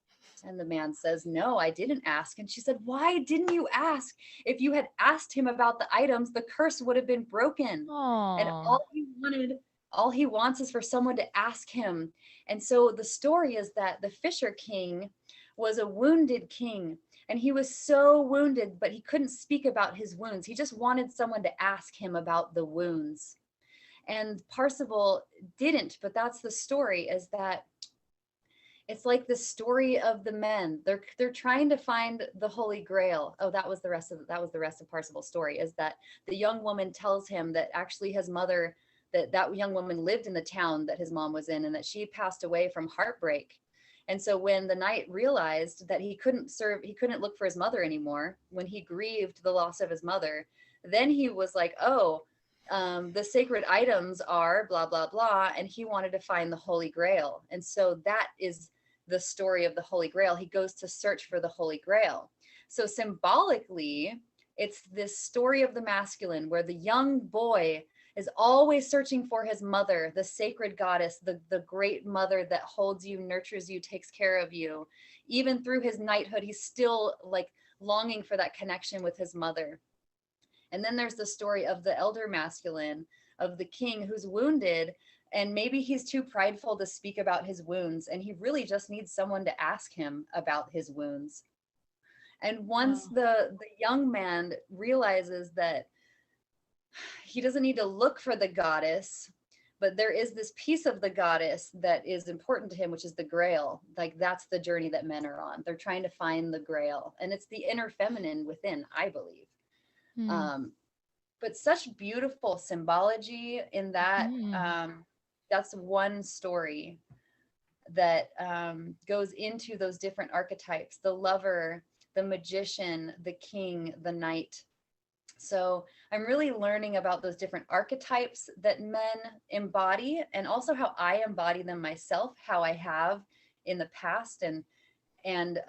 And the man says, no, I didn't ask. And she said, why didn't you ask? If you had asked him about the items, the curse would have been broken. Aww. And all he wants is for someone to ask him. And so the story is that the Fisher King was a wounded king, and he was so wounded, but he couldn't speak about his wounds. He just wanted someone to ask him about the wounds. And Percival didn't, but that's the story, is that it's like the story of the men. They're trying to find the Holy Grail. Oh, that was the rest of Percival's story, is that the young woman tells him that actually his mother, that young woman lived in the town that his mom was in, and that she passed away from heartbreak. And so when the knight realized that he couldn't look for his mother anymore, when he grieved the loss of his mother, then he was like, oh, the sacred items are blah, blah, blah. And he wanted to find the Holy Grail. And so that is the story of the Holy Grail. He goes to search for the Holy Grail. So symbolically, it's this story of the masculine where the young boy is always searching for his mother, the sacred goddess, the great mother that holds you, nurtures you, takes care of you. Even through his knighthood, he's still like longing for that connection with his mother. And then there's the story of the elder masculine, of the king who's wounded, and maybe he's too prideful to speak about his wounds, and he really just needs someone to ask him about his wounds. And once the young man realizes that he doesn't need to look for the goddess, but there is this piece of the goddess that is important to him, which is the grail. Like, that's the journey that men are on. They're trying to find the grail, and it's the inner feminine within, I believe. But such beautiful symbology in that. That's one story that goes into those different archetypes: the lover, the magician, the king, the knight. So I'm really learning about those different archetypes that men embody, and also how I embody them myself, how I have in the past. And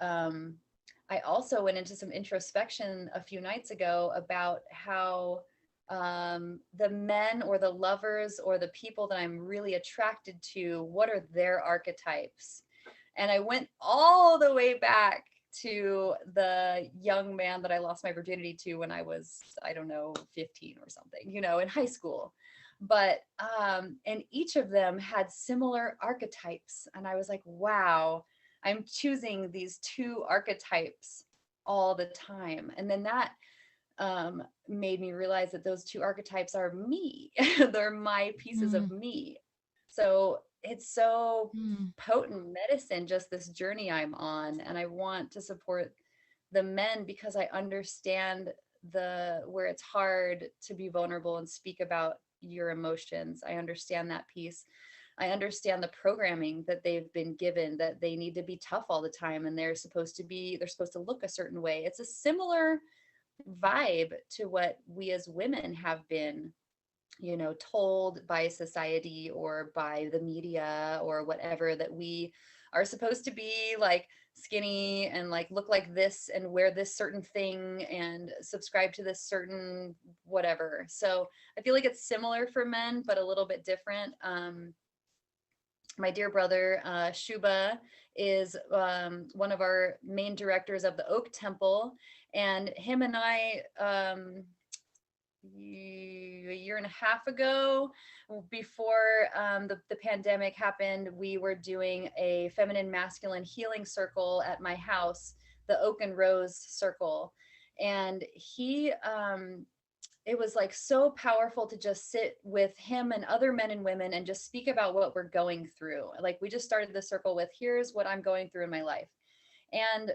I also went into some introspection a few nights ago about how the men or the lovers or the people that I'm really attracted to, what are their archetypes? And I went all the way back to the young man that I lost my virginity to when I was, I don't know, 15 or something, you know, in high school. But, and each of them had similar archetypes. And I was like, wow, I'm choosing these two archetypes all the time. And then that made me realize that those two archetypes are me. They're my pieces of me. So it's so potent medicine, just this journey I'm on. And I want to support the men because I understand where it's hard to be vulnerable and speak about your emotions. I understand that piece. I understand the programming that they've been given, that they need to be tough all the time and they're supposed to look a certain way. It's a similar vibe to what we as women have been, you know, told by society or by the media or whatever, that we are supposed to be like skinny and like look like this and wear this certain thing and subscribe to this certain whatever. So I feel like it's similar for men, but a little bit different. My dear brother, Shuba, is one of our main directors of the Oak Temple. And him and I, a year and a half ago, before the pandemic happened, we were doing a feminine masculine healing circle at my house, the Oak and Rose Circle. And he, it was like so powerful to just sit with him and other men and women and just speak about what we're going through. Like we just started the circle with, here's what I'm going through in my life. And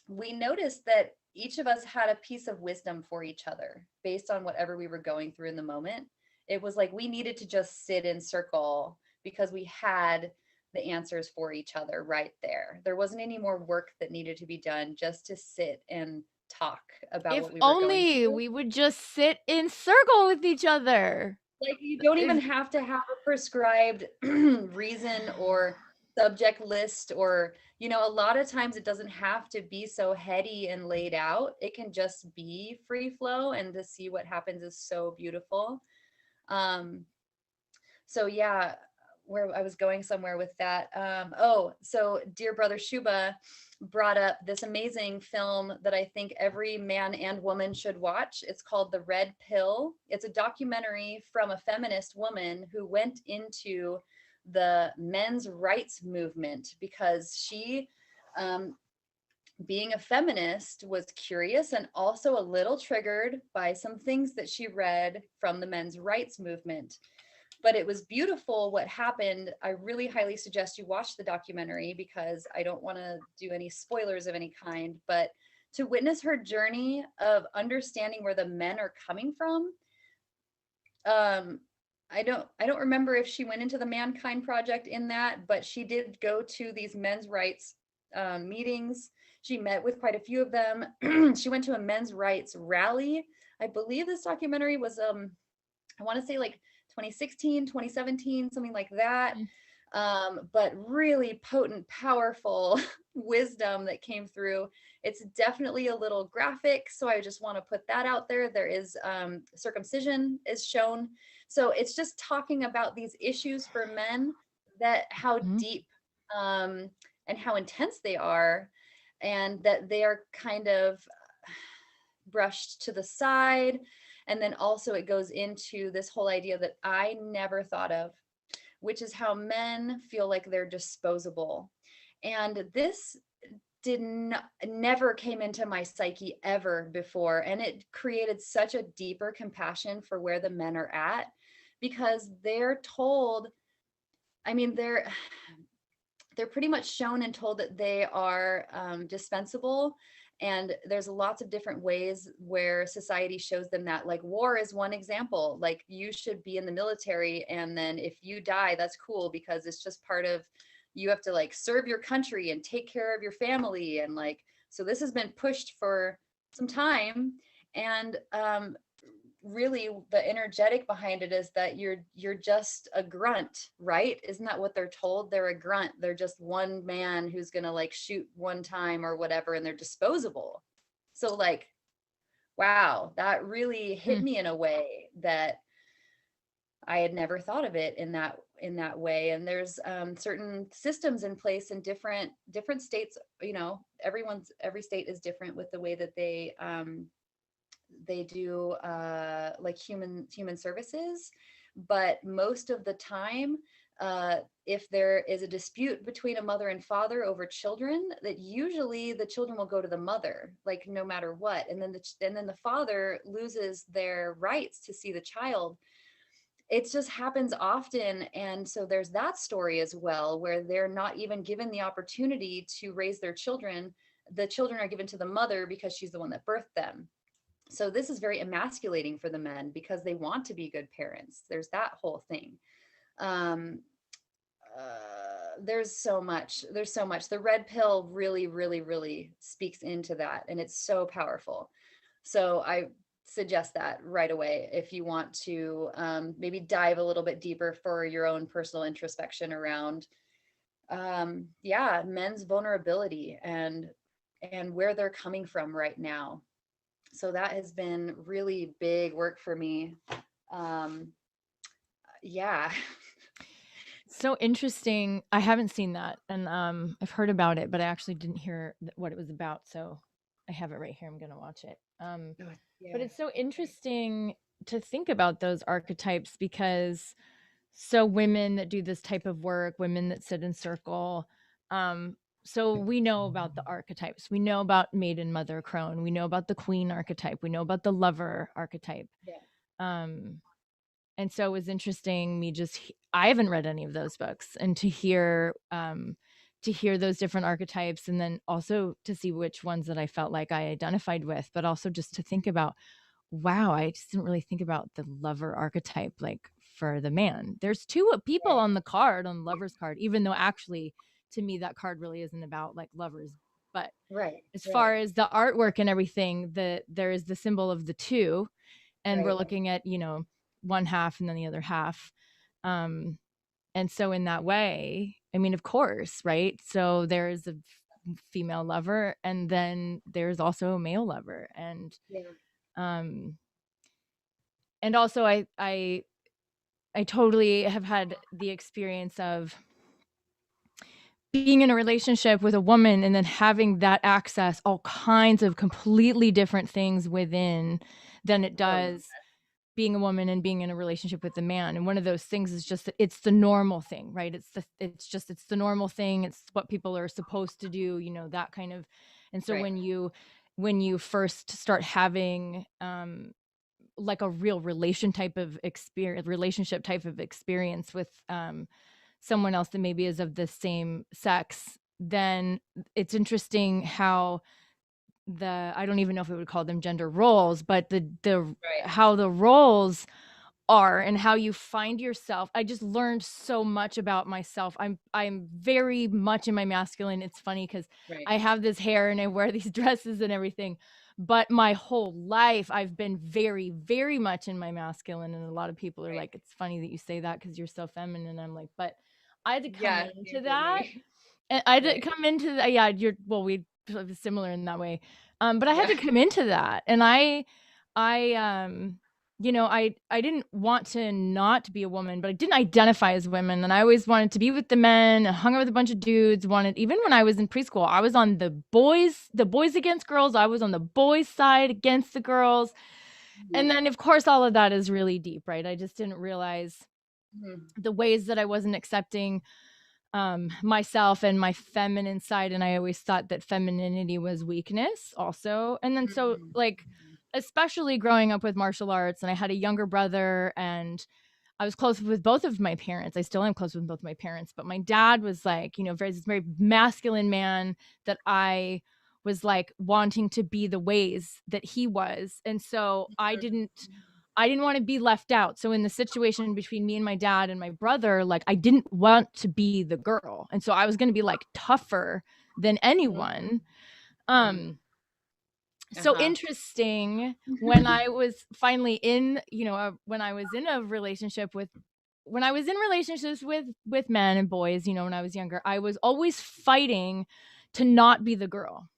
we noticed that each of us had a piece of wisdom for each other based on whatever we were going through in the moment. It was like we needed to just sit in circle because we had the answers for each other right there. There wasn't any more work that needed to be done, just to sit and talk about what we were going through. If only we would just sit in circle with each other. Like you don't even have to have a prescribed reason or subject list, or, you know, a lot of times it doesn't have to be so heady and laid out. It can just be free flow, and to see what happens is so beautiful. So yeah, where I was going somewhere with that. So dear brother Shuba brought up this amazing film that I think every man and woman should watch. It's called The Red Pill. It's a documentary from a feminist woman who went into the men's rights movement because she, being a feminist, was curious and also a little triggered by some things that she read from the men's rights movement. But it was beautiful what happened. I really highly suggest you watch the documentary because I don't want to do any spoilers of any kind, but to witness her journey of understanding where the men are coming from. I don't remember if she went into the Mankind Project in that, but she did go to these men's rights meetings. She met with quite a few of them. She went to a men's rights rally. I believe this documentary was, I want to say like 2016, 2017, something like that. But really potent, powerful wisdom that came through. It's definitely a little graphic, so I just want to put that out there. There is circumcision is shown. So it's just talking about these issues for men, that how deep and how intense they are, and that they are kind of brushed to the side. And then also it goes into this whole idea that I never thought of, which is how men feel like they're disposable. And this never came into my psyche ever before. And it created such a deeper compassion for where the men are at, because they're told, I mean, they're pretty much shown and told that they are dispensable. And there's lots of different ways where society shows them that, like war is one example. Like you should be in the military, and then if you die, that's cool because it's just part of, you have to like serve your country and take care of your family. And like, so this has been pushed for some time. And really the energetic behind it is that you're just a grunt, right? Isn't that what they're told? They're a grunt. They're just one man who's gonna like shoot one time or whatever, and they're disposable. So like, wow, that really hit me in a way that I had never thought of it in that way. And there's certain systems in place in different states. You know, every state is different with the way that they do like human services. But most of the time, if there is a dispute between a mother and father over children, that usually the children will go to the mother, like no matter what, and then the father loses their rights to see the child. It just happens often. And so there's that story as well, where they're not even given the opportunity to raise their children. The children are given to the mother because she's the one that birthed them. So this is very emasculating for the men because they want to be good parents. There's that whole thing. um there's so much. The red pill really speaks into that, and it's so powerful. So I suggest that right away if you want to maybe dive a little bit deeper for your own personal introspection around yeah, men's vulnerability and where they're coming from right now. So that has been really big work for me. Yeah. So interesting. I haven't seen that, and I've heard about it, but I actually didn't hear what it was about. So I have it right here. I'm gonna watch it. Yeah. But it's so interesting to think about those archetypes, because so women that do this type of work, women that sit in circle, so we know about the archetypes. We know about maiden, mother, crone. We know about the queen archetype. We know about the lover archetype. Yeah. And so it was interesting I haven't read any of those books, and to hear those different archetypes, and then also to see which ones that I felt like I identified with, but also just to think about, wow, I just didn't really think about the lover archetype, like for the man. There's two people on the card, on the lover's card, even though actually to me that card really isn't about like lovers. But as far as the artwork and everything, there is the symbol of the two, and we're looking at, one half and then the other half. And so in that way, I mean, of course, right? So there's a female lover, and then there's also a male lover. And also I totally have had the experience of being in a relationship with a woman and then having that access all kinds of completely different things within than it does being a woman and being in a relationship with a man. And one of those things is just that it's the normal thing, right? It's the normal thing. It's what people are supposed to do, that kind of. And so when you first start having like a real relationship type of experience with someone else that maybe is of the same sex, then it's interesting how I don't even know if we would call them gender roles, but how the roles are and how you find yourself. I just learned so much about myself. I'm very much in my masculine. It's funny because I have this hair and I wear these dresses and everything, but my whole life I've been very, very much in my masculine. And a lot of people are like, it's funny that you say that because you're so feminine. And I'm like, but I had to come into that. And I had to come into that. Yeah, we similar in that way. But I had to come into that. And I didn't want to not be a woman, but I didn't identify as women. And I always wanted to be with the men, hung out with a bunch of dudes, even when I was in preschool, I was on the boys against girls. I was on the boys' side against the girls. And then, of course, all of that is really deep, right? I just didn't realize the ways that I wasn't accepting myself and my feminine side. And I always thought that femininity was weakness also. And then so like, especially growing up with martial arts, and I had a younger brother, and I was close with both of my parents. I still am close with both my parents, but my dad was like, very masculine man that I was like wanting to be the ways that he was. And so I didn't want to be left out. So in the situation between me and my dad and my brother, like I didn't want to be the girl. And so I was going to be like tougher than anyone. So interesting, when I was finally in, when I was in a relationship with, when I was in relationships with men and boys, when I was younger, I was always fighting to not be the girl.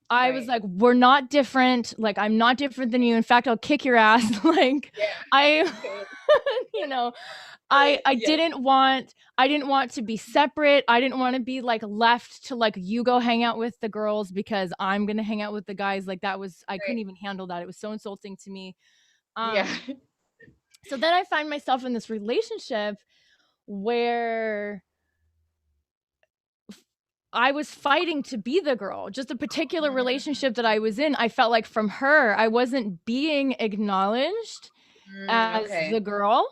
I was like, we're not different. Like, I'm not different than you. In fact, I'll kick your ass. Like, I, I didn't want to be separate. I didn't want to be like left to like, you go hang out with the girls because I'm going to hang out with the guys. Like, that was, I couldn't even handle that. It was so insulting to me. So then I find myself in this relationship where I was fighting to be the girl. Just a particular relationship that I was in, I felt like from her, I wasn't being acknowledged as the girl.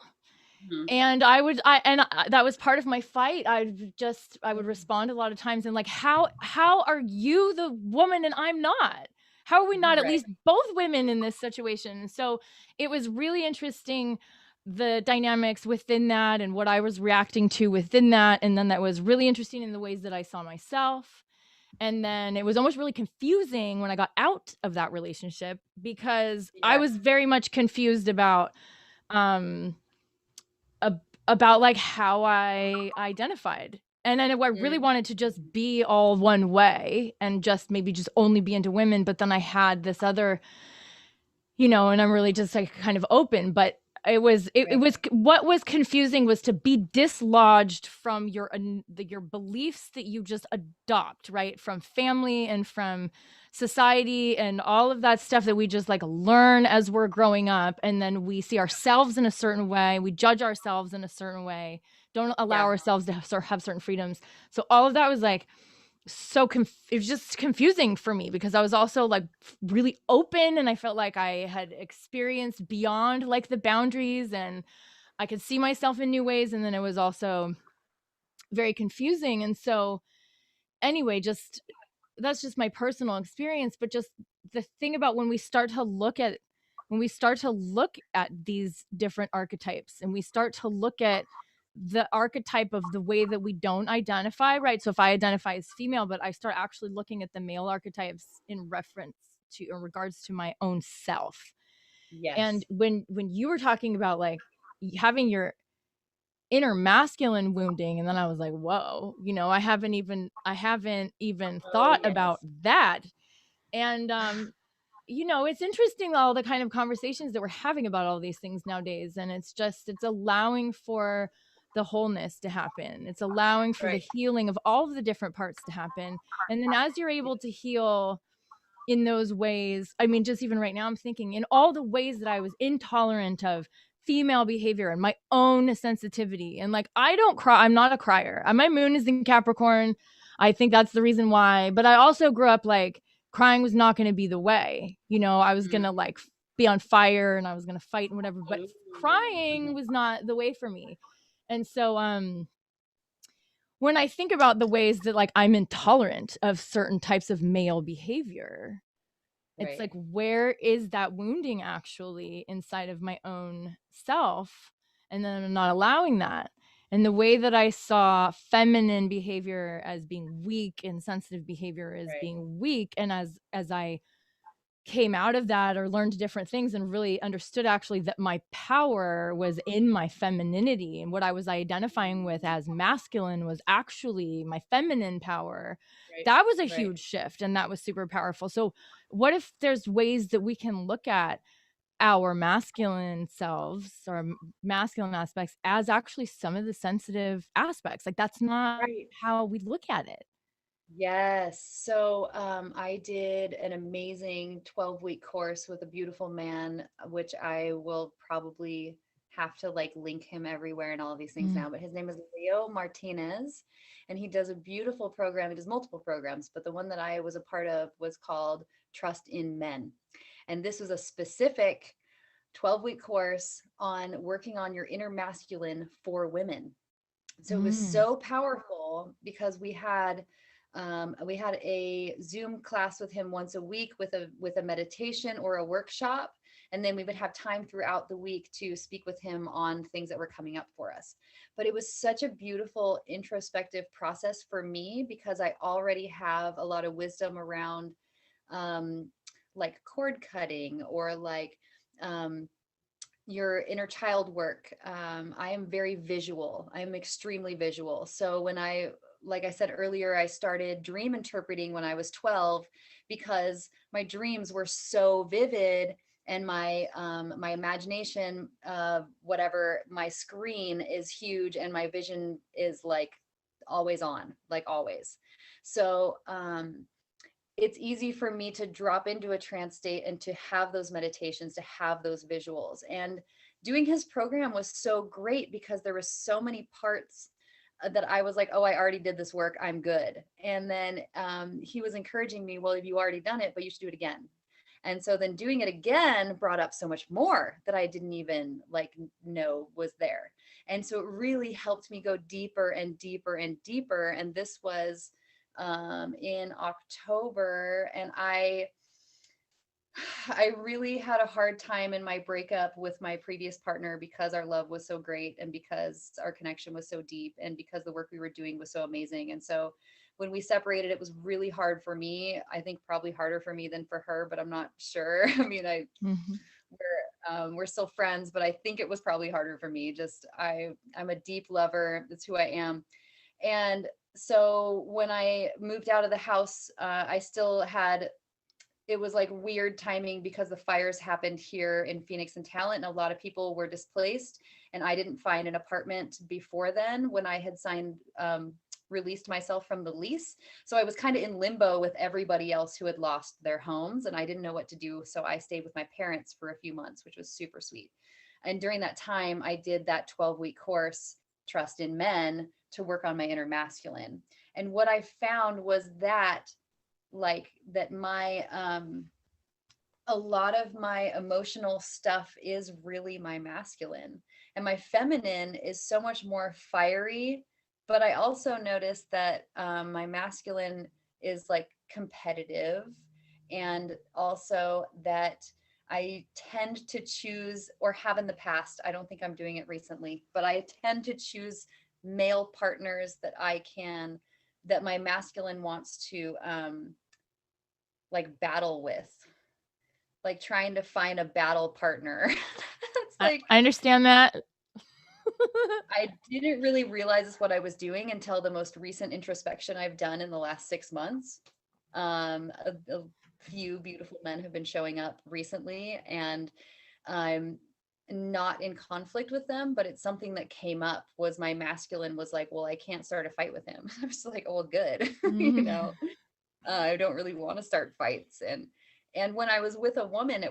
And that was part of my fight. I would respond a lot of times and like, how are you the woman and I'm not? How are we not at least both women in this situation? So it was really interesting, the dynamics within that and what I was reacting to within that. And then that was really interesting in the ways that I saw myself. And then it was almost really confusing when I got out of that relationship, because I was very much confused about like how I identified. And then I really wanted to just be all one way and just maybe just only be into women. But then I had this other, and I'm really just like kind of open. But it was what was confusing was to be dislodged from your beliefs that you just adopt, right? From family and from society and all of that stuff that we just like learn as we're growing up. And then we see ourselves in a certain way. We judge ourselves in a certain way, don't allow ourselves to have certain freedoms. So all of that was like, it was just confusing for me, because I was also like really open and I felt like I had experienced beyond like the boundaries and I could see myself in new ways. And then it was also very confusing. And so anyway, that's just my personal experience. But just the thing about when we start to look at these different archetypes, and we start to look at the archetype of the way that we don't identify, right? So if I identify as female, but I start actually looking at the male archetypes in regards to my own self. And when you were talking about like having your inner masculine wounding, and then I was like, whoa, I haven't even thought about that. And it's interesting, all the kind of conversations that we're having about all these things nowadays. And it's allowing for the wholeness to happen. It's allowing for the healing of all of the different parts to happen. And then as you're able to heal in those ways, I mean, just even right now, I'm thinking in all the ways that I was intolerant of female behavior and my own sensitivity. And like, I don't cry. I'm not a crier. My moon is in Capricorn. I think that's the reason why. But I also grew up like, crying was not going to be the way. I was going to like be on fire and I was going to fight and whatever, but crying was not the way for me. And so when I think about the ways that like I'm intolerant of certain types of male behavior, it's like, where is that wounding actually inside of my own self? And then I'm not allowing that. And the way that I saw feminine behavior as being weak and sensitive behavior as being weak. And as I came out of that or learned different things and really understood actually that my power was in my femininity, and what I was identifying with as masculine was actually my feminine power. That was a huge shift, and that was super powerful. So what if there's ways that we can look at our masculine selves or masculine aspects as actually some of the sensitive aspects? Like, that's not how we look at it. Yes. So I did an amazing 12-week course with a beautiful man, which I will probably have to like link him everywhere and all of these things now. But his name is Leo Martinez, and he does a beautiful program. He does multiple programs, but the one that I was a part of was called Trust in Men. And this was a specific 12-week course on working on your inner masculine for women. So it was so powerful because we had a Zoom class with him once a week with a meditation or a workshop. And then we would have time throughout the week to speak with him on things that were coming up for us. But it was such a beautiful introspective process for me because I already have a lot of wisdom around like cord cutting or like your inner child work. I am very visual. I'm extremely visual. So when like I said earlier, I started dream interpreting when I was 12 because my dreams were so vivid, and my imagination, whatever, my screen is huge and my vision is like always on, like always. So it's easy for me to drop into a trance state and to have those meditations, to have those visuals. And doing his program was so great because there were so many parts that I was like, oh, I already did this work, I'm good. And then he was encouraging me, well, if you already done it, but you should do it again. And so then doing it again brought up so much more that I didn't even like know was there. And so it really helped me go deeper and deeper and deeper. And this was in October, and I really had a hard time in my breakup with my previous partner because our love was so great and because our connection was so deep and because the work we were doing was so amazing. And so when we separated, it was really hard for me. I think probably harder for me than for her, but I'm not sure. I mean, we're still friends, but I think it was probably harder for me. Just I'm a deep lover. That's who I am. And so when I moved out of the house, I still had, it was like weird timing because the fires happened here in Phoenix and Talent, and a lot of people were displaced. And I didn't find an apartment before then when I had signed, released myself from the lease. So I was kind of in limbo with everybody else who had lost their homes, and I didn't know what to do. So I stayed with my parents for a few months, which was super sweet. And during that time, I did that 12-week course, Trust in Men, to work on my inner masculine. And what I found was that my a lot of my emotional stuff is really my masculine, and my feminine is so much more fiery. But I also noticed that my masculine is like competitive, and also that I tend to choose, or have in the past, I don't think I'm doing it recently, but I tend to choose male partners that my masculine wants to like battle with, like trying to find a battle partner. It's like, I understand that. I didn't really realize what I was doing until the most recent introspection I've done in the last 6 months. A few beautiful men have been showing up recently, and I'm not in conflict with them, but it's something that came up. Was my masculine was like, well, I can't start a fight with him. I was like, oh, well, good. I don't really want to start fights. And when I was with a woman,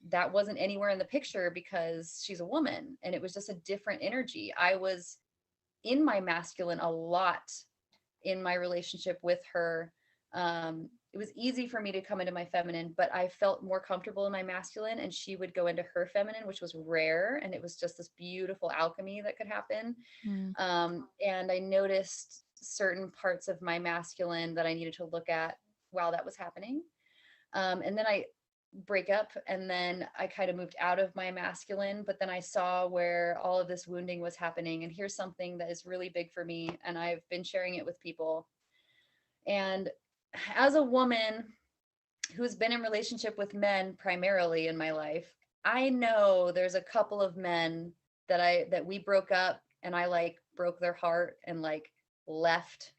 that wasn't anywhere in the picture because she's a woman, and it was just a different energy. I was in my masculine a lot in my relationship with her. It was easy for me to come into my feminine, but I felt more comfortable in my masculine, and she would go into her feminine, which was rare. And it was just this beautiful alchemy that could happen. And I noticed certain parts of my masculine that I needed to look at while that was happening. And then I break up, and then I kind of moved out of my masculine, but then I saw where all of this wounding was happening. And here's something that is really big for me, and I've been sharing it with people. And as a woman who's been in relationship with men primarily in my life, I know there's a couple of men that we broke up, and I like broke their heart and like left,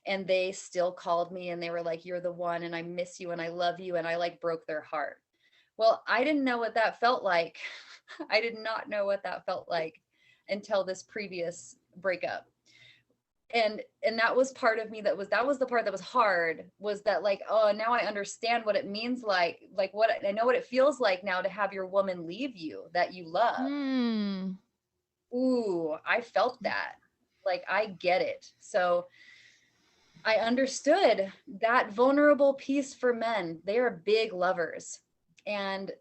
and they still called me and they were like, you're the one, and I miss you and I love you, and I like broke their heart. Well, I didn't know what that felt like. I did not know what that felt like until this previous breakup. And that was part of me that was the part that was hard, was that like, oh, now I understand what it means, like what I know what it feels like now to have your woman leave you that you love. Ooh, I felt that. Like, I get it. So I understood that vulnerable piece for men. They are big lovers, and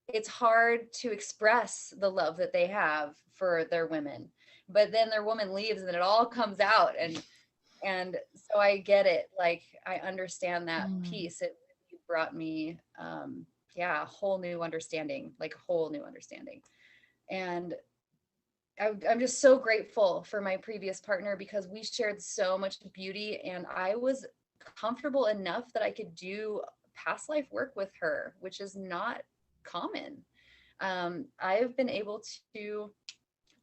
it's hard to express the love that they have for their women. But then their woman leaves and it all comes out. And so I get it. Like, I understand that piece. It really brought me, a whole new understanding, And I'm just so grateful for my previous partner, because we shared so much beauty, and I was comfortable enough that I could do past life work with her, which is not common. I've been able to,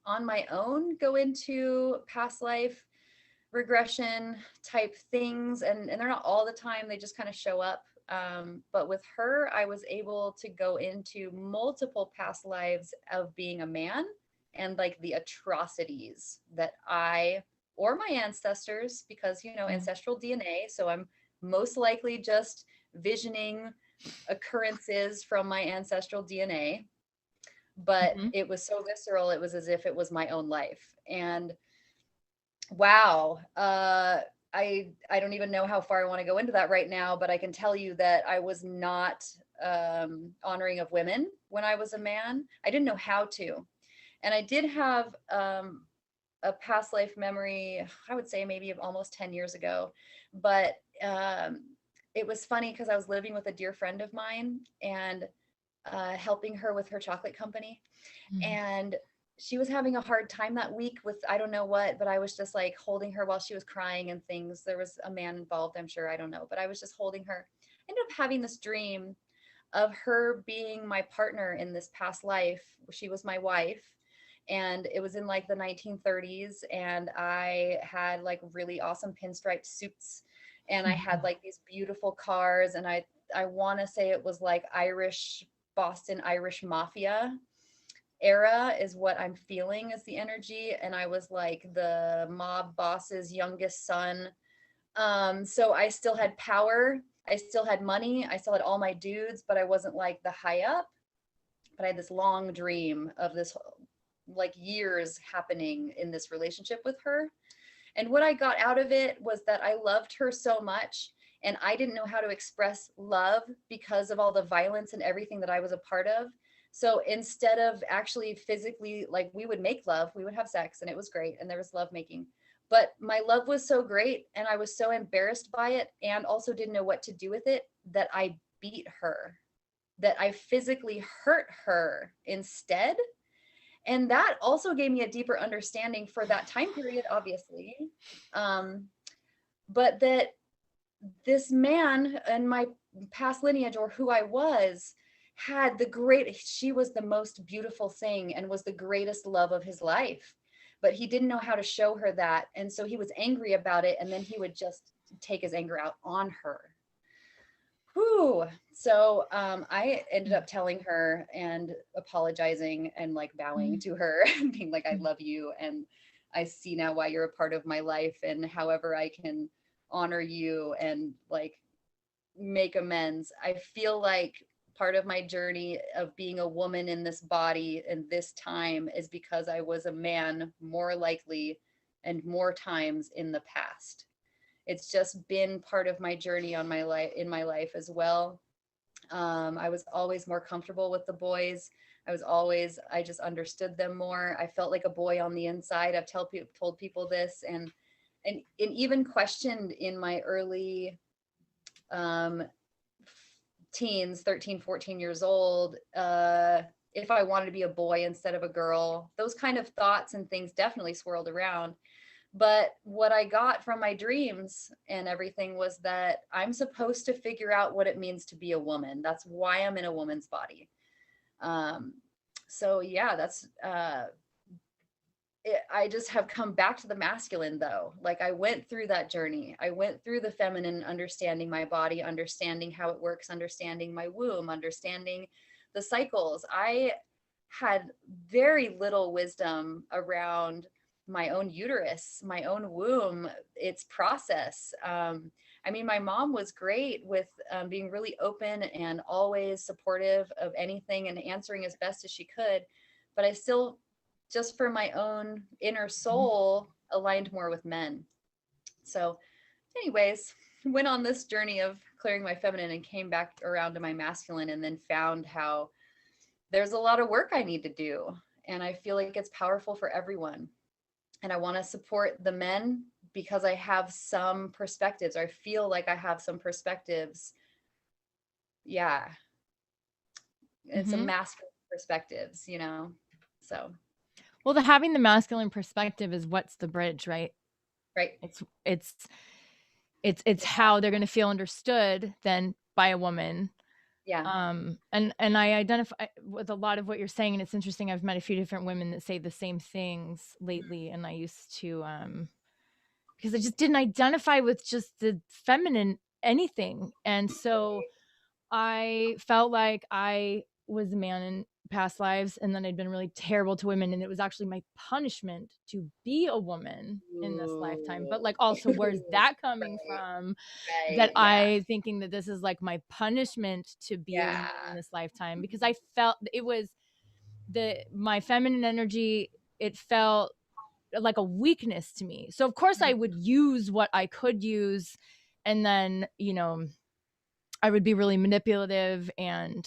on my own, go into past life regression type things, and they're not all the time, they just kind of show up. But with her, I was able to go into multiple past lives of being a man, and like the atrocities that I or my ancestors, because, you know, ancestral DNA, so I'm most likely just visioning occurrences from my ancestral DNA, but it was so visceral, it was as if it was my own life. And wow, I don't even know how far I want to go into that right now, but I can tell you that I was not honoring of women when I was a man. I didn't know how to. And I did have a past life memory, I would say maybe of almost 10 years ago. But it was funny because I was living with a dear friend of mine and helping her with her chocolate company. And she was having a hard time that week with, I don't know what, but I was just like holding her while she was crying and things. There was a man involved, I'm sure, I don't know, but I was just holding her. I ended up having this dream of her being my partner in this past life. She was my wife, and it was in like the 1930s, and I had like really awesome pinstripe suits, and I had like these beautiful cars, and I want to say it was like Boston Irish mafia era is what I'm feeling as the energy. And I was like the mob boss's youngest son. So I still had power, I still had money, I still had all my dudes, but I wasn't like the high up. But I had this long dream of this, like, years happening in this relationship with her. And what I got out of it was that I loved her so much, and I didn't know how to express love because of all the violence and everything that I was a part of. So instead of actually physically, like, we would make love, we would have sex, and it was great, and there was love making. But my love was so great, and I was so embarrassed by it, and also didn't know what to do with it, that I beat her, that I physically hurt her instead. And that also gave me a deeper understanding for that time period, obviously. But that this man in my past lineage, or who I was, she was the most beautiful thing and was the greatest love of his life. But he didn't know how to show her that. And so he was angry about it. And then he would just take his anger out on her. Whew. So I ended up telling her and apologizing and like bowing to her, being like, I love you, and I see now why you're a part of my life, and however I can honor you and like make amends. I feel like part of my journey of being a woman in this body in this time is because I was a man more likely and more times in the past. It's just been part of my journey in my life as well. I was always more comfortable with the boys. I just understood them more. I felt like a boy on the inside. I've told people this, and even questioned in my early teens, 13, 14 years old, if I wanted to be a boy instead of a girl. Those kind of thoughts and things definitely swirled around. But what I got from my dreams and everything was that I'm supposed to figure out what it means to be a woman. That's why I'm in a woman's body. So yeah, that's I just have come back to the masculine, though. Like, I went through that journey. I went through the feminine, understanding my body, understanding how it works, understanding my womb, understanding the cycles. I had very little wisdom around my own uterus, my own womb, its process. I mean, my mom was great with being really open and always supportive of anything and answering as best as she could. But I still, just for my own inner soul, aligned more with men. So anyways, went on this journey of clearing my feminine and came back around to my masculine, and then found how there's a lot of work I need to do. And I feel like it's powerful for everyone. And I want to support the men because I have some perspectives, or I feel like I have some perspectives. Yeah. It's a masculine perspectives, you know? So. Well, having the masculine perspective is what's the bridge, right? Right. It's how they're going to feel understood then by a woman. Yeah. And I identify with a lot of what you're saying, and it's interesting. I've met a few different women that say the same things lately, and I used to because I just didn't identify with just the feminine anything, and so I felt like I was a man in past lives, and then I'd been really terrible to women, and it was actually my punishment to be a woman in this lifetime. But like, also, where's that coming Right. from? That Right. Yeah. I thinking that this is like my punishment to be a woman in this lifetime, because I felt it was my feminine energy. It felt like a weakness to me. So of course I would use what I could use, and then, I would be really manipulative and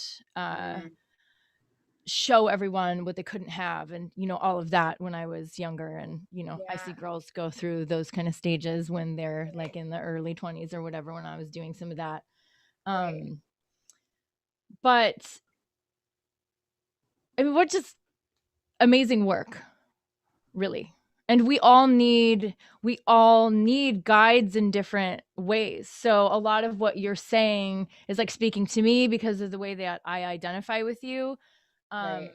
show everyone what they couldn't have, and all of that when I was younger. And I see girls go through those kind of stages when they're like in the early 20s or whatever, when I was doing some of that. But I mean, what just amazing work, really. And we all need guides in different ways. So a lot of what you're saying is like speaking to me because of the way that I identify with you. And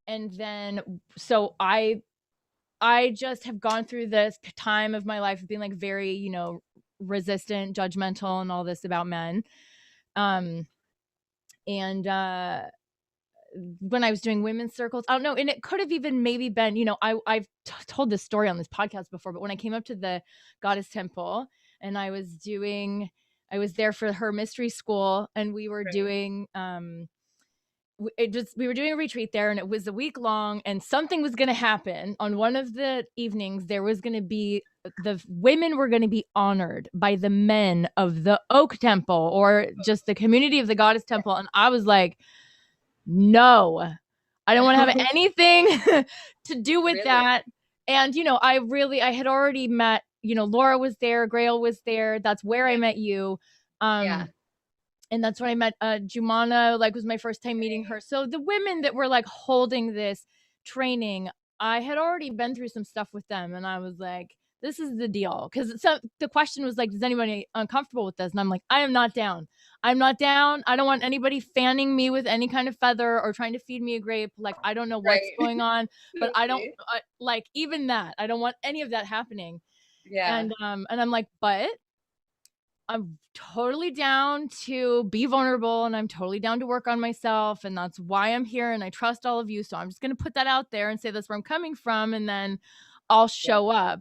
then, so I just have gone through this time of my life of being like very, resistant, judgmental, and all this about men. And when I was doing women's circles, I don't know. And it could have even maybe been, I've told this story on this podcast before, but when I came up to the Goddess Temple and I was there for her mystery school, and we were doing, we were doing a retreat there, and it was a week long, and something was going to happen on one of the evenings. There was going to be, the women were going to be honored by the men of the Oak Temple, or just the community of the Goddess Temple. And I was like, no, I don't want to have anything to do with that. And, I had already met, Laura was there, Grail was there. That's where I met you. And that's when I met Jumana, like, was my first time meeting her. So the women that were like holding this training, I had already been through some stuff with them. And I was like, this is the deal. Because the question was like, is anybody uncomfortable with this? And I'm like, I am not down. I'm not down. I don't want anybody fanning me with any kind of feather or trying to feed me a grape. Like, I don't know what's going on, but I don't like even that. I don't want any of that happening. And I'm like, but I'm totally down to be vulnerable, and I'm totally down to work on myself. And that's why I'm here. And I trust all of you. So I'm just going to put that out there and say that's where I'm coming from. And then I'll show up.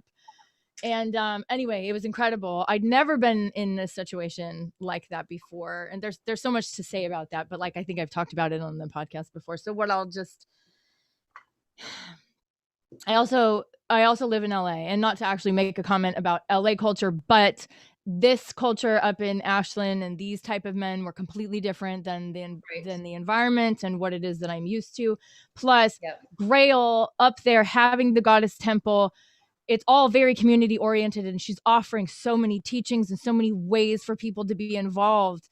And anyway, it was incredible. I'd never been in a situation like that before. And there's so much to say about that. But like, I think I've talked about it on the podcast before. So what I also live in LA, and not to actually make a comment about LA culture, but this culture up in Ashland and these type of men were completely different than the environment and what it is that I'm used to. Plus, Grail up there having the Goddess Temple, it's all very community oriented, and she's offering so many teachings and so many ways for people to be involved.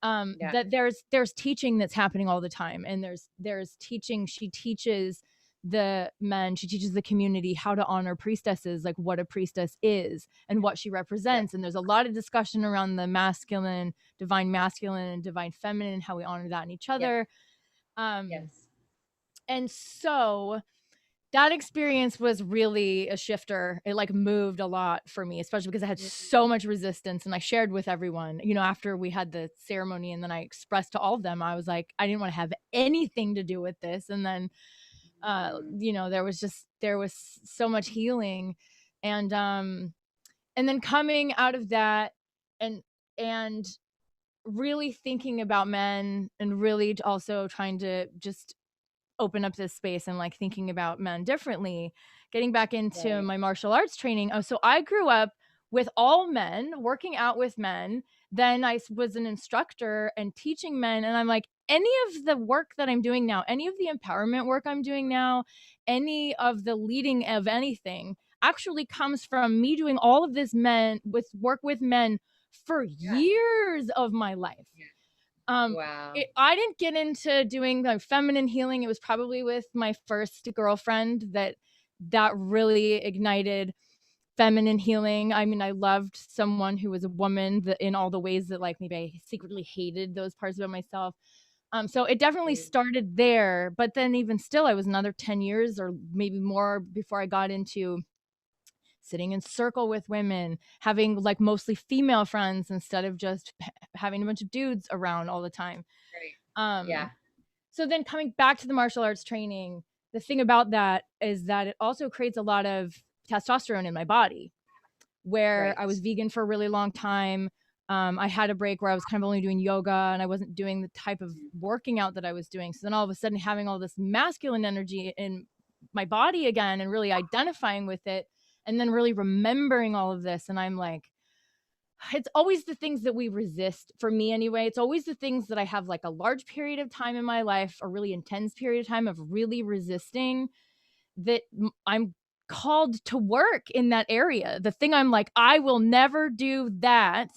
That there's teaching that's happening all the time, and there's teaching. She teaches the men, she teaches the community how to honor priestesses, like what a priestess is and what she represents. And there's a lot of discussion around the masculine, divine masculine, and divine feminine, and how we honor that in each other. And so that experience was really a shifter. It like moved a lot for me, especially because I had so much resistance. And I shared with everyone, after we had the ceremony, and then I expressed to all of them, I was like, I didn't want to have anything to do with this. And then there was so much healing, and then coming out of that, and really thinking about men, and really also trying to just open up this space, and like thinking about men differently, getting back into my martial arts training. So I grew up with all men, working out with men. Then I was an instructor and teaching men. And I'm like, any of the work that I'm doing now, any of the empowerment work I'm doing now, any of the leading of anything actually comes from me doing all of this work with men for years of my life. I didn't get into doing like feminine healing. It was probably with my first girlfriend that really ignited feminine healing. I mean, I loved someone who was a woman in all the ways that like maybe I secretly hated those parts about myself. So it definitely started there, but then even still, I was another 10 years or maybe more before I got into sitting in circle with women, having like mostly female friends instead of just having a bunch of dudes around all the time. Yeah. So then coming back to the martial arts training, the thing about that is that it also creates a lot of testosterone in my body, where I was vegan for a really long time. I had a break where I was kind of only doing yoga and I wasn't doing the type of working out that I was doing. So then all of a sudden having all this masculine energy in my body again and really identifying with it and then really remembering all of this. And I'm like, it's always the things that we resist, for me anyway. It's always the things that I have like a large period of time in my life, a really intense period of time of really resisting, that I'm called to work in that area. The thing I'm like, I will never do that,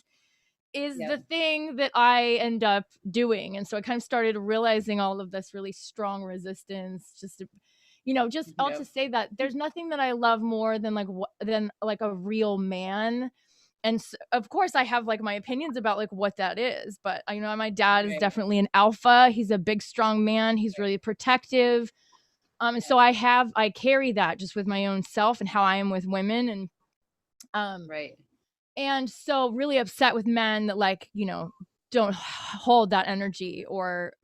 is the thing that I end up doing. And so I kind of started realizing all of this really strong resistance, just to, just all to say that there's nothing that I love more than like a real man. And so, of course I have like my opinions about like what that is, but my dad is definitely an alpha. He's a big, strong man. He's really protective. And so I carry that just with my own self and how I am with women. And, and so really upset with men that like, don't hold that energy, or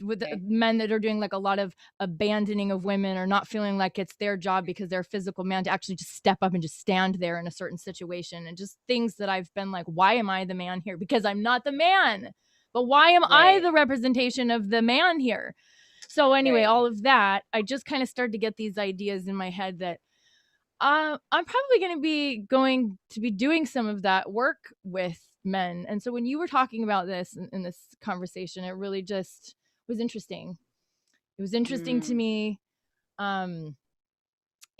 with men that are doing like a lot of abandoning of women or not feeling like it's their job because they're a physical man to actually just step up and just stand there in a certain situation, and just things that I've been like, why am I the man here? Because I'm not the man, but why am I the representation of the man here? So anyway, all of that, I just kind of started to get these ideas in my head that I'm probably going to be doing some of that work with men. And so when you were talking about this in this conversation, it really just was interesting. It was interesting to me. And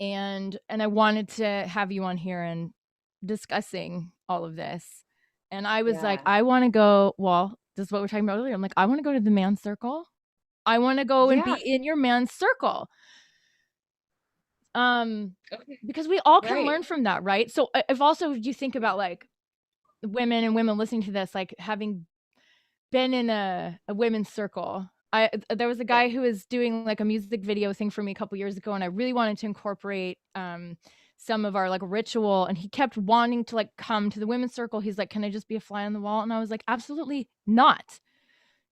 I wanted to have you on here and discussing all of this. And I was like, I want to go, well, this is what we're talking about earlier. I'm like, I want to go to the man's circle. I want to go and be in your man's circle. Because we all can learn from that, right? So if also you think about like women listening to this, like having been in a women's circle, there was a guy who was doing like a music video thing for me a couple years ago, and I really wanted to incorporate some of our like ritual, and he kept wanting to like come to the women's circle. He's like, can I just be a fly on the wall? And I was like, absolutely not.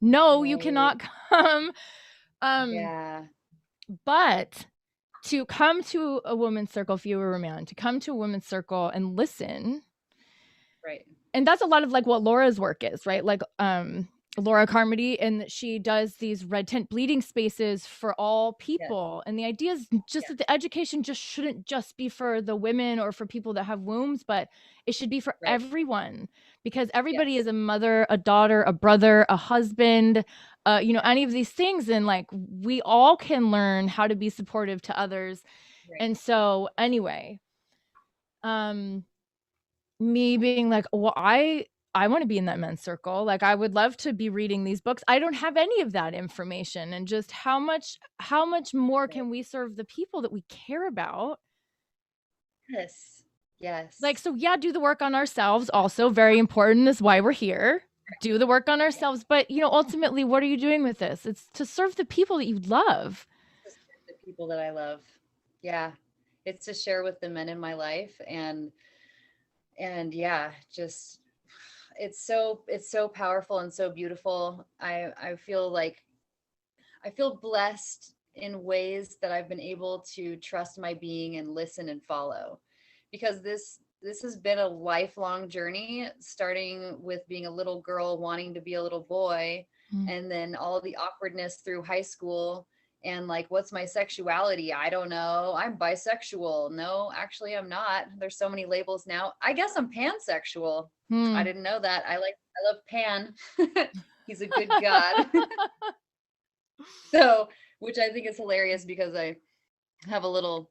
No, you cannot come. But to come to a women's circle, if you were a man, to come to a women's circle and listen. And that's a lot of like what Laura's work is, right? Like Laura Carmody, and she does these red tent bleeding spaces for all people. And the idea is just that the education just shouldn't just be for the women or for people that have wombs, but it should be for everyone, because everybody is a mother, a daughter, a brother, a husband, any of these things. And like, we all can learn how to be supportive to others. And so anyway, me being like, well, I want to be in that men's circle. Like, I would love to be reading these books. I don't have any of that information. And just how much more can we serve the people that we care about? Yes. Like, so yeah, do the work on ourselves. Also very important, is why we're here. Do the work on ourselves. But, ultimately, what are you doing with this? It's to serve the people that you love. The people that I love. Yeah. It's to share with the men in my life. And yeah, just, it's so powerful and so beautiful. I feel blessed in ways that I've been able to trust my being and listen and follow, because this has been a lifelong journey, starting with being a little girl wanting to be a little boy, and then all the awkwardness through high school. And like, what's my sexuality? I don't know. I'm bisexual. No, actually I'm not. There's so many labels now. I guess I'm pansexual. I didn't know that. I love Pan. He's a good god. So, which I think is hilarious, because I have a little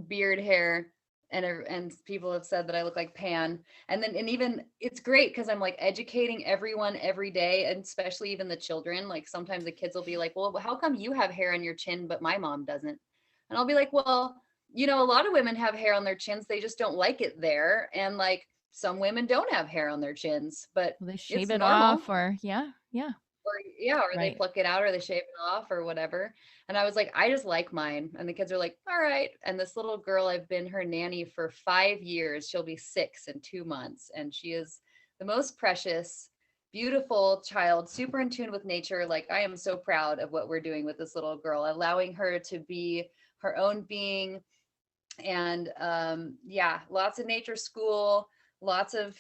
beard hair, and people have said that I look like Pan. And even it's great, because I'm like educating everyone every day, and especially even the children. Like, sometimes the kids will be like, well, how come you have hair on your chin but my mom doesn't? And I'll be like, well, you know, a lot of women have hair on their chins. They just don't like it there. And like some women don't have hair on their chins, but Well, they shave it's it normal. off, or Or they right. pluck it out or they shave it off or whatever. And I was like, I just like mine. And the kids are like, all right. And this little girl, I've been her nanny for 5 years. She'll be 6 in 2 months. And she is the most precious, beautiful child, super in tune with nature. Like, I am so proud of what we're doing with this little girl, allowing her to be her own being. And yeah, lots of nature school, lots of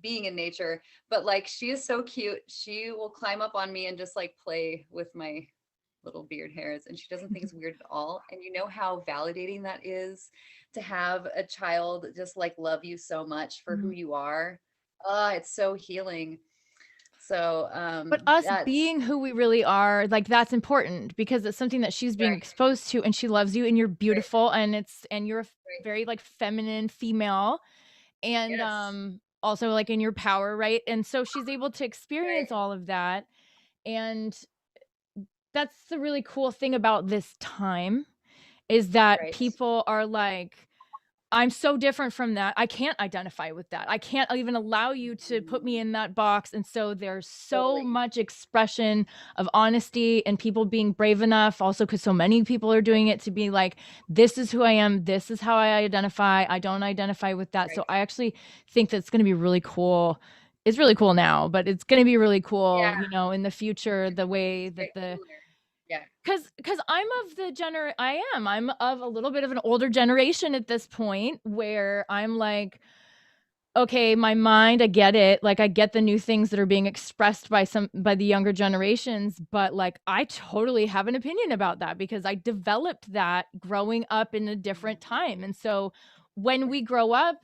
being in nature. But like, she is so cute. She will climb up on me and just like play with my little beard hairs, and she doesn't think it's weird at all. And you know how validating that is to have a child just like love you so much for who Mhm. you are. It's so healing. So But us that's being who we really are, like that's important because it's something that she's being right, exposed to, and she loves you and you're right, beautiful, and you're a right. very like feminine female, and Yes, also like in your power, right? And so she's able to experience right, all of that. And that's the really cool thing about this time, is that right. people are like, I'm so different from that. I can't identify with that. I can't even allow you to put me Mhm. in that box. And so there's so Totally. much expression of honesty and people being brave enough, also because so many people are doing it, to be like, this is who I am. This is how I identify. I don't identify with that. Right. So I actually think that's going to be really cool. It's really cool now, but it's going to be really cool, Yeah. in the future, the way Right. that the Similar. Yeah. because I'm of a little bit of an older generation at this point, where I'm like, okay, my mind, I get it. Like, I get the new things that are being expressed by the younger generations, but like, I totally have an opinion about that because I developed that growing up in a different Mhm. time. And so when we grow up,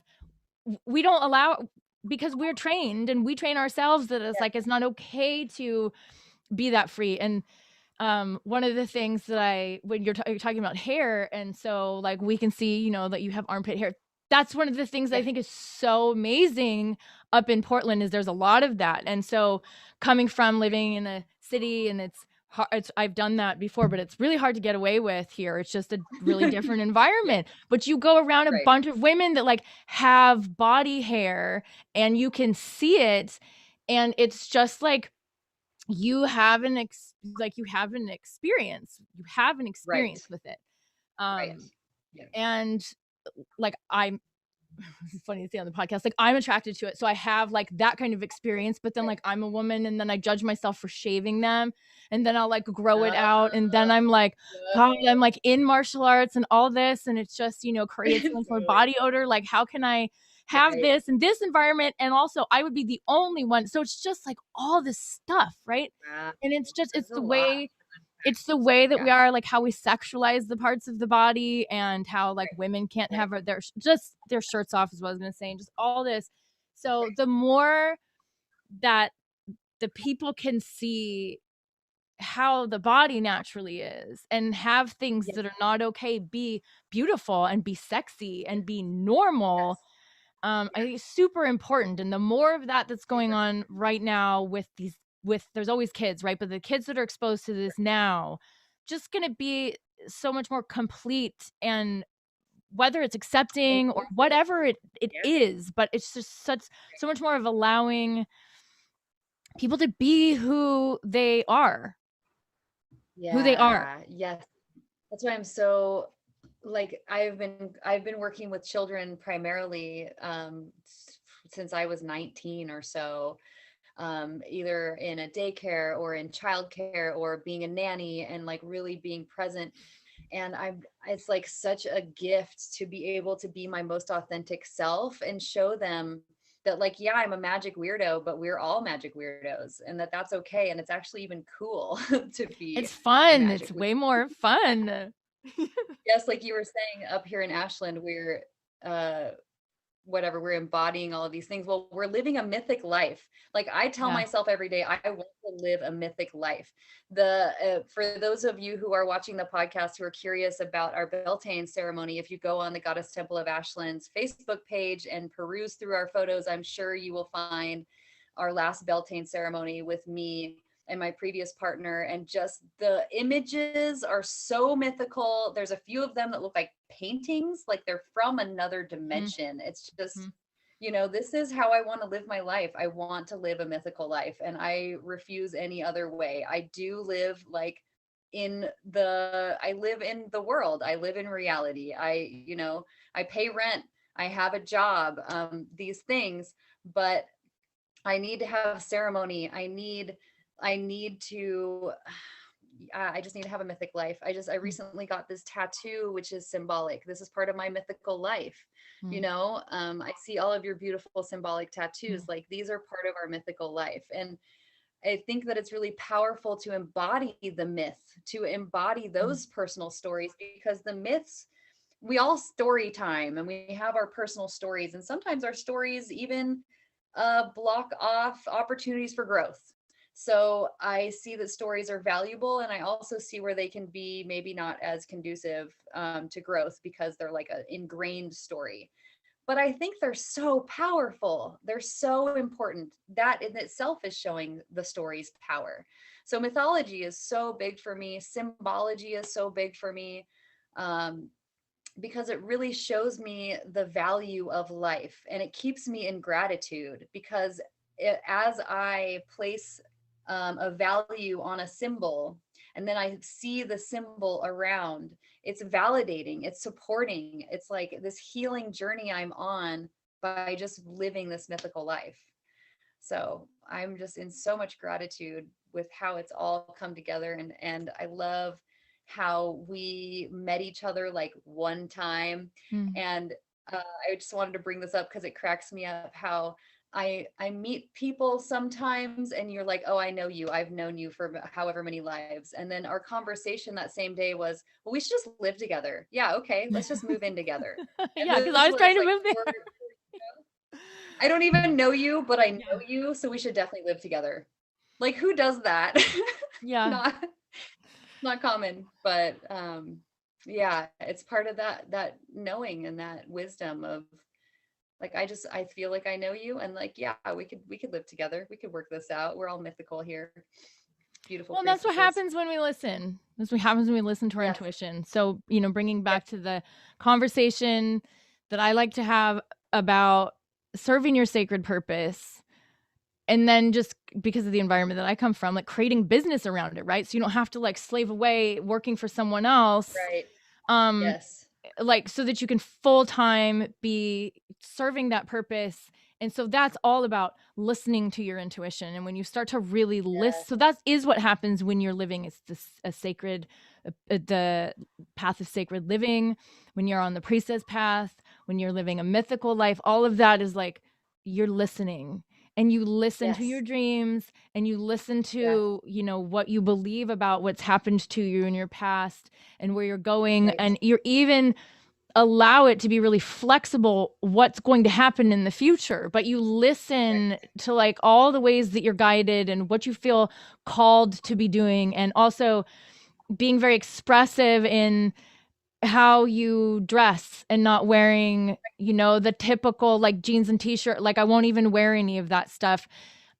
we don't allow, because we're trained and we train ourselves that it's Yeah. like, it's not okay to be that free. And one of the things that when you're talking about hair, and so like we can see, that you have armpit hair. That's one of the things I Yeah. think is so amazing up in Portland, is there's a lot of that. And so coming from living in a city, and I've done that before, but it's really hard to get away with here. It's just a really different Yeah. environment. But you go around a Right. bunch of women that like have body hair, and you can see it, and it's just like, you have an Right. experience with it. Right. um Yeah. and like, I'm it's funny to say on the podcast, like, I'm attracted to it, so I have like that kind of experience. But then Right. like, I'm a woman, and then I judge myself for shaving them, and then I'll like grow it out, and then Oh, I'm like, God, I'm like in martial arts and all this, and it's just, creates so much more totally. body odor. Like, how can I have Right. this in this environment? And also, I would be the only one. So it's just like all this stuff, right? Wow. And it's just, There's a lot. it's the way that Yeah. we are, like how we sexualize the parts of the body, and how like Right. women can't Right. have their shirts off, is what I was going to say, and just all this. So the more that the people can see how the body naturally is, and have things Yeah. that are not okay be beautiful, and be sexy, Yeah. and be normal, Yes. I Yeah. think it's super important. And the more of that that's going Super. on right now there's always kids, right? But the kids that are exposed to this now, just going to be so much more complete, and whether it's accepting or Inclusive. whatever it Yeah. is, but it's just so much more of allowing people to be who they are. Yeah. Yes. That's why I'm so like I've been working with children primarily since I was 19 or so, either in a daycare or in childcare or being a nanny and like really being present. And it's like such a gift to be able to be my most authentic self and show them that like, yeah, I'm a magic weirdo, but we're all magic weirdos, and that's okay. And it's actually even cool to be It's a fun. magic It's weirdo. way more fun. Yes, like you were saying, up here in Ashland, uh whatever, we're embodying all of these things. Well, we're living a mythic life. Like I tell Yeah. myself every day, I want to live a mythic life. The For those of you who are watching the podcast who are curious about our Beltane ceremony, if you go on the Goddess Temple of Ashland's Facebook page and peruse through our photos, I'm sure you will find our last Beltane ceremony with me and my previous partner, and just the images are so mythical. There's a few of them that look like paintings, like they're from another dimension. It's just, this is how I want to live my life. I want to live a mythical life, and I refuse any other way. I do live like I live in the world. I live in reality. I pay rent. I have a job, these things, but I need to have ceremony. I just need to have a mythic life. I recently got this tattoo, which is symbolic. This is part of my mythical life. I see all of your beautiful symbolic tattoos. Like, these are part of our mythical life. And I think that it's really powerful to embody the myth, to embody those personal stories, because the myths, we all story time and we have our personal stories. And sometimes our stories even block off opportunities for growth. So I see that stories are valuable, and I also see where they can be maybe not as conducive to growth because they're like an ingrained story. But I think they're so powerful. They're so important. That in itself is showing the story's power. So mythology is so big for me. Symbology is so big for me, because it really shows me the value of life, and it keeps me in gratitude, because as I place a value on a symbol, and then I see the symbol around, it's validating, it's supporting, it's like this healing journey I'm on by just living this mythical life. So I'm just in so much gratitude with how it's all come together. And I love how we met each other like one time. And I just wanted to bring this up because it cracks me up how I meet people sometimes and you're like, oh, I know you. I've known you for however many lives. And then our conversation that same day was, well, we should just live together. Yeah. Okay. Let's just move in together. Yeah. Because I was trying to move there. I don't even know you, but I know you. So we should definitely live together. Like, who does that? Yeah. Not common, but yeah, it's part of that knowing and that wisdom of, like, I feel like I know you, and like, yeah, we could live together. We could work this out. We're all mythical here. Beautiful. Well, that's what happens when we listen. That's what happens when we listen to our intuition. So, bringing back to the conversation that I like to have about serving your sacred purpose, and then just because of the environment that I come from, like creating business around it, right? So you don't have to like slave away working for someone else. Right. Yes. Like, so that you can full-time be serving that purpose. And so that's all about listening to your intuition. And when you start to really listen, so that is what happens when you're living a sacred, the path of sacred living, when you're on the priestess path, when you're living a mythical life, all of that is like, you're listening. And you listen to your dreams, and you listen to, what you believe about what's happened to you in your past and where you're going. Right. And you're even allow it to be really flexible what's going to happen in the future. But you listen to like all the ways that you're guided and what you feel called to be doing. And also being very expressive in how you dress and not wearing, the typical like jeans and t-shirt. Like, I won't even wear any of that stuff.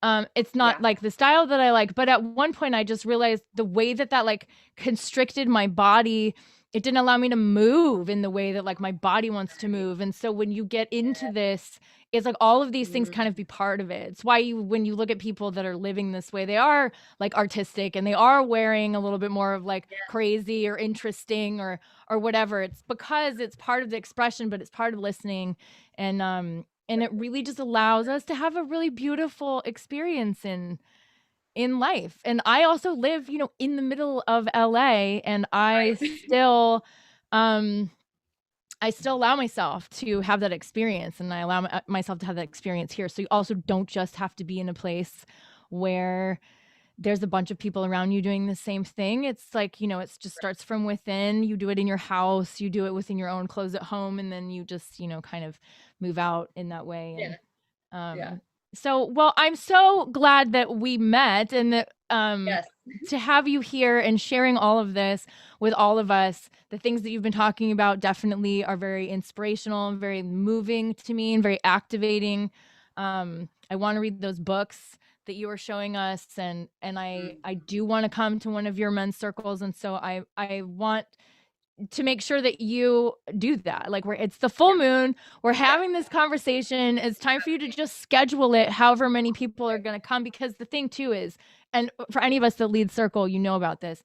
It's not like the style that I like, but at one point I just realized the way that like constricted my body, it didn't allow me to move in the way that like my body wants to move. And so when you get into this, it's like all of these things kind of be part of it. It's why when you look at people that are living this way, they are like artistic and they are wearing a little bit more of like crazy or interesting or whatever. It's because it's part of the expression, but it's part of listening. And it really just allows us to have a really beautiful experience in life. And I also live, in the middle of LA, and I still allow myself to have that experience, and I allow myself to have that experience here. So you also don't just have to be in a place where there's a bunch of people around you doing the same thing. It's like, it just starts from within. You do it in your house, you do it within your own clothes at home, and then you just, kind of move out in that way. And, so, well, I'm so glad that we met, and that to have you here and sharing all of this with all of us. The things that you've been talking about definitely are very inspirational and very moving to me and very activating. I want to read those books that you were showing us, and I do want to come to one of your men's circles, and so I want to make sure that you do that. Like, it's the full moon, we're having this conversation, it's time for you to just schedule it however many people are going to come, because the thing too is, and for any of us that lead circle, you know about this,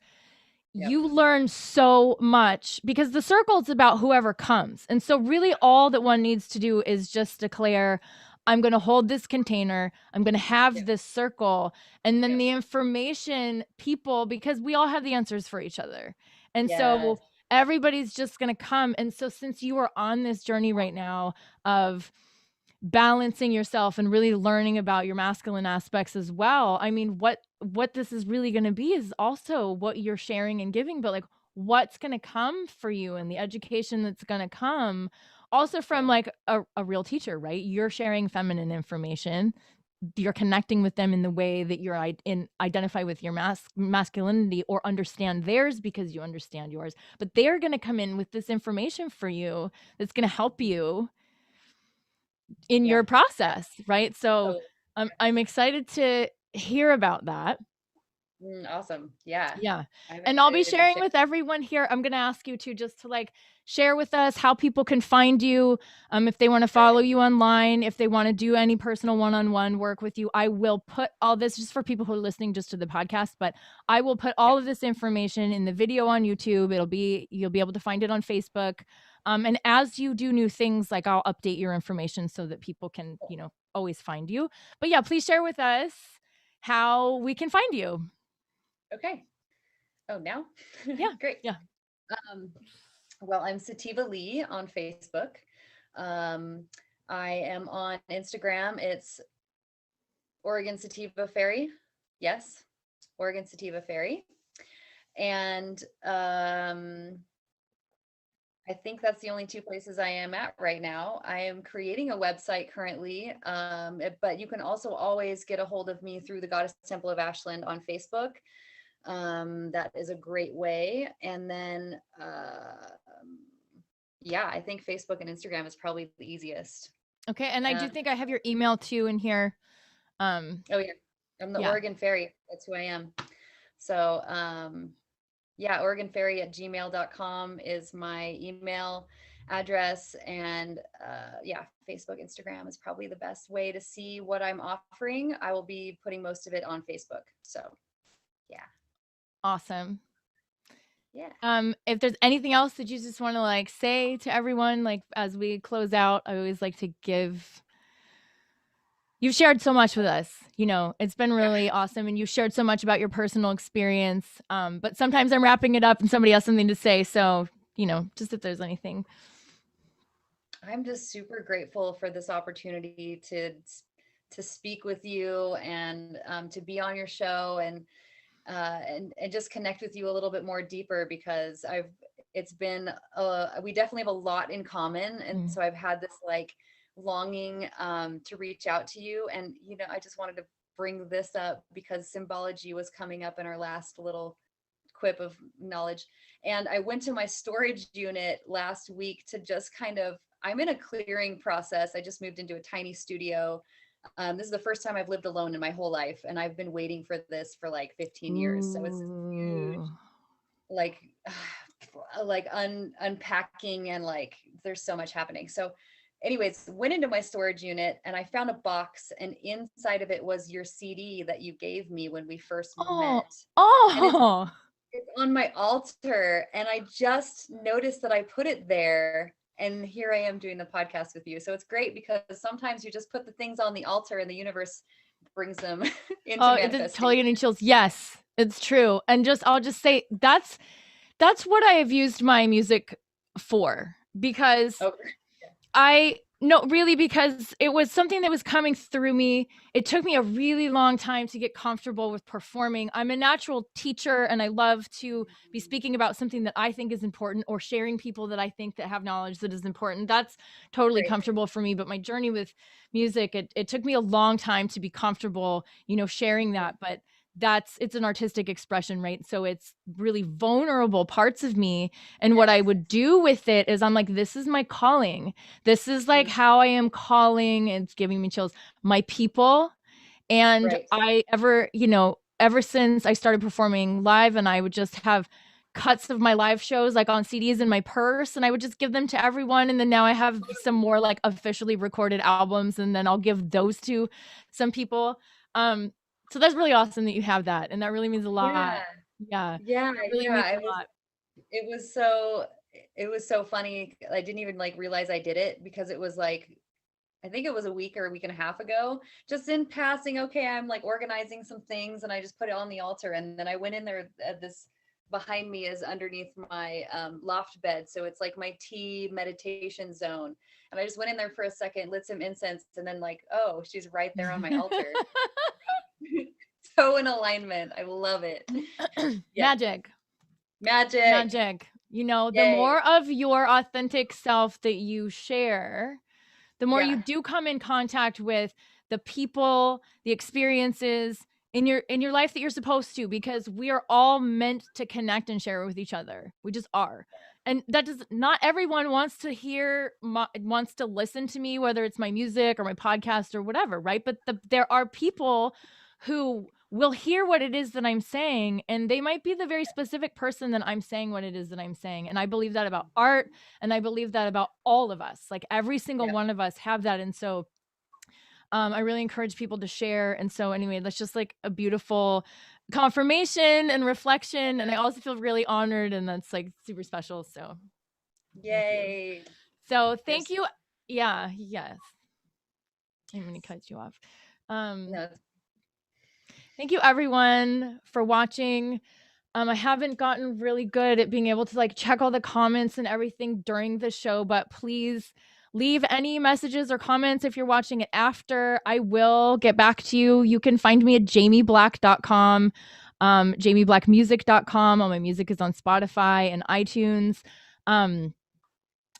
you learn so much because the circle is about whoever comes. And so really all that one needs to do is just declare, I'm going to hold this container, I'm going to have this circle, and then the information people, because we all have the answers for each other. And so everybody's just going to come. And so since you are on this journey right now of balancing yourself and really learning about your masculine aspects as well, I mean, what this is really going to be is also what you're sharing and giving, but like what's going to come for you and the education that's going to come also from like a real teacher, right? You're sharing feminine information, you're connecting with them in the way that you're identify with your masculinity or understand theirs because you understand yours, but they're going to come in with this information for you that's going to help you in your process, right? So I'm excited to hear about that. Awesome. Yeah. And I'll be sharing with everyone here. I'm going to ask you to just to like share with us how people can find you, if they want to follow you online, if they want to do any personal one-on-one work with you. I will put all this, just for people who are listening just to the podcast, but I will put all of this information in the video on YouTube. You'll be able to find it on Facebook. And as you do new things, like I'll update your information so that people can, always find you. But yeah, please share with us how we can find you. Okay. Oh, now? Yeah. Great. Yeah. Well, I'm Sativa Lee on Facebook. I am on Instagram. It's Oregon Sativa Fairy. Yes. Oregon Sativa Fairy. And I think that's the only two places I am at right now. I am creating a website currently, but you can also always get a hold of me through the Goddess Temple of Ashland on Facebook. That is a great way. And then, I think Facebook and Instagram is probably the easiest. Okay. And I do think I have your email too in here. Oh yeah. I'm the Oregon Fairy. That's who I am. So, OregonFairy@gmail.com is my email address. And Facebook, Instagram is probably the best way to see what I'm offering. I will be putting most of it on Facebook. So, yeah. Awesome. Yeah. If there's anything else that you just want to like say to everyone, like as we close out, I always like to give. You've shared so much with us, it's been really awesome. And you've shared so much about your personal experience. But sometimes I'm wrapping it up and somebody has something to say. So, just if there's anything. I'm just super grateful for this opportunity to speak with you and to be on your show and just connect with you a little bit more deeper, because we definitely have a lot in common. And so I've had this like longing to reach out to you. And, I just wanted to bring this up because symbology was coming up in our last little quip of knowledge. And I went to my storage unit last week to just I'm in a clearing process. I just moved into a tiny studio. This is the first time I've lived alone in my whole life. And I've been waiting for this for like 15 years. So it's huge, unpacking, and like, there's so much happening. So anyways, went into my storage unit and I found a box, and inside of it was your CD that you gave me when we first met. Oh, it's on my altar. And I just noticed that I put it there. And here I am doing the podcast with you. So it's great because sometimes you just put the things on the altar and the universe brings them into manifestation. It's totally getting chills. Yes, it's true. And I'll just say that's what I have used my music for, because because it was something that was coming through me. It took me a really long time to get comfortable with performing. I'm a natural teacher and I love to be speaking about something that I think is important or sharing people that I think that have knowledge that is important. That's totally comfortable for me. But my journey with music, it took me a long time to be comfortable, sharing that. But it's an artistic expression, right? So it's really vulnerable parts of me. And what I would do with it is I'm like, this is my calling. This is like how I am calling, it's giving me chills, my people And Right. ever since I started performing live, and I would just have cuts of my live shows like on CDs in my purse, and I would just give them to everyone. And then now I have some more like officially recorded albums, and then I'll give those to some people. So that's really awesome that you have that, and that really means a lot. Yeah. Yeah, Yeah. that really means Yeah. a lot. It was so funny. I didn't even like realize I did it because it was like, I think it was a week or a week and a half ago, just in passing. Okay, I'm like organizing some things and I just put it on the altar. And then I went in there. This behind me is underneath my loft bed. So it's like my tea meditation zone. And I just went in there for a second, lit some incense, and then like, oh, she's right there on my altar. So in alignment. I love it. Yeah. Magic. Magic. The Yay. more of your authentic self that you share, the more Yeah. you do come in contact with the people, the experiences in your life that you're supposed to, because we are all meant to connect and share with each other. We just are. And that does not everyone wants to listen to me, whether it's my music or my podcast or whatever, right? But there are people who will hear what it is that I'm saying, and they might be the very specific person that I'm saying what it is that I'm saying. And I believe that about art, and I believe that about all of us. Like every single one of us have that. And so I really encourage people to share. And so anyway, that's just like a beautiful confirmation and reflection. And I also feel really honored, and that's like super special. So Yay. Thank you. Yeah. Yes. I'm going to cut you off. No. Thank you everyone for watching. I haven't gotten really good at being able to like check all the comments and everything during the show, but please leave any messages or comments if you're watching it after. I will get back to you. You can find me at jamieblack.com, jamieblackmusic.com. All my music is on Spotify and iTunes.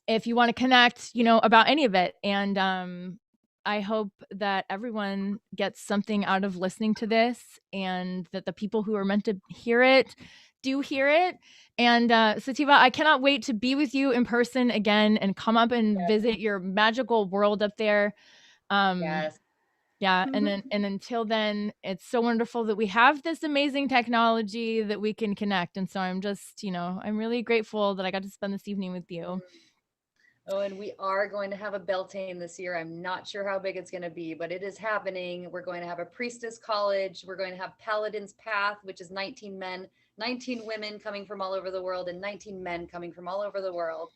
If you want to connect, about any of it. And I hope that everyone gets something out of listening to this, and that the people who are meant to hear it do hear it. And Sativa, I cannot wait to be with you in person again and come up and visit your magical world up there. Yes. Yeah. And until then, it's so wonderful that we have this amazing technology that we can connect. And so I'm just, I'm really grateful that I got to spend this evening with you. Oh, and we are going to have a Beltane this year. I'm not sure how big it's going to be, but it is happening. We're going to have a Priestess College. We're going to have Paladin's Path, which is 19 men, 19 women coming from all over the world, and 19 men coming from all over the world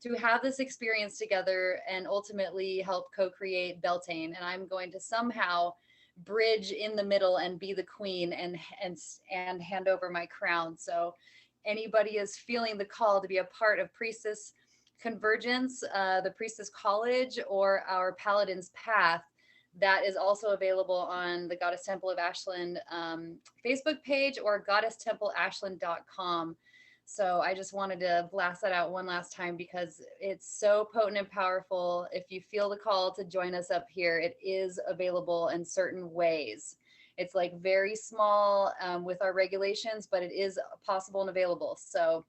to have this experience together and ultimately help co-create Beltane. And I'm going to somehow bridge in the middle and be the queen and hand over my crown. So anybody is feeling the call to be a part of Priestess Convergence, the Priestess College, or our Paladin's Path, that is also available on the Goddess Temple of Ashland Facebook page or goddesstempleashland.com. So I just wanted to blast that out one last time because it's so potent and powerful. If you feel the call to join us up here, it is available in certain ways. It's like very small with our regulations, but it is possible and available. So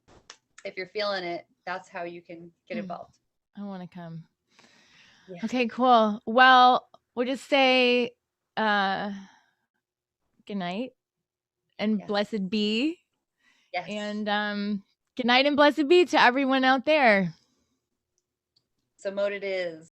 if you're feeling it, that's how you can get involved. I want to come. Yeah. Okay, cool. Well, we'll just say good night and blessed be. Yes. And good night and blessed be to everyone out there. So mote it is.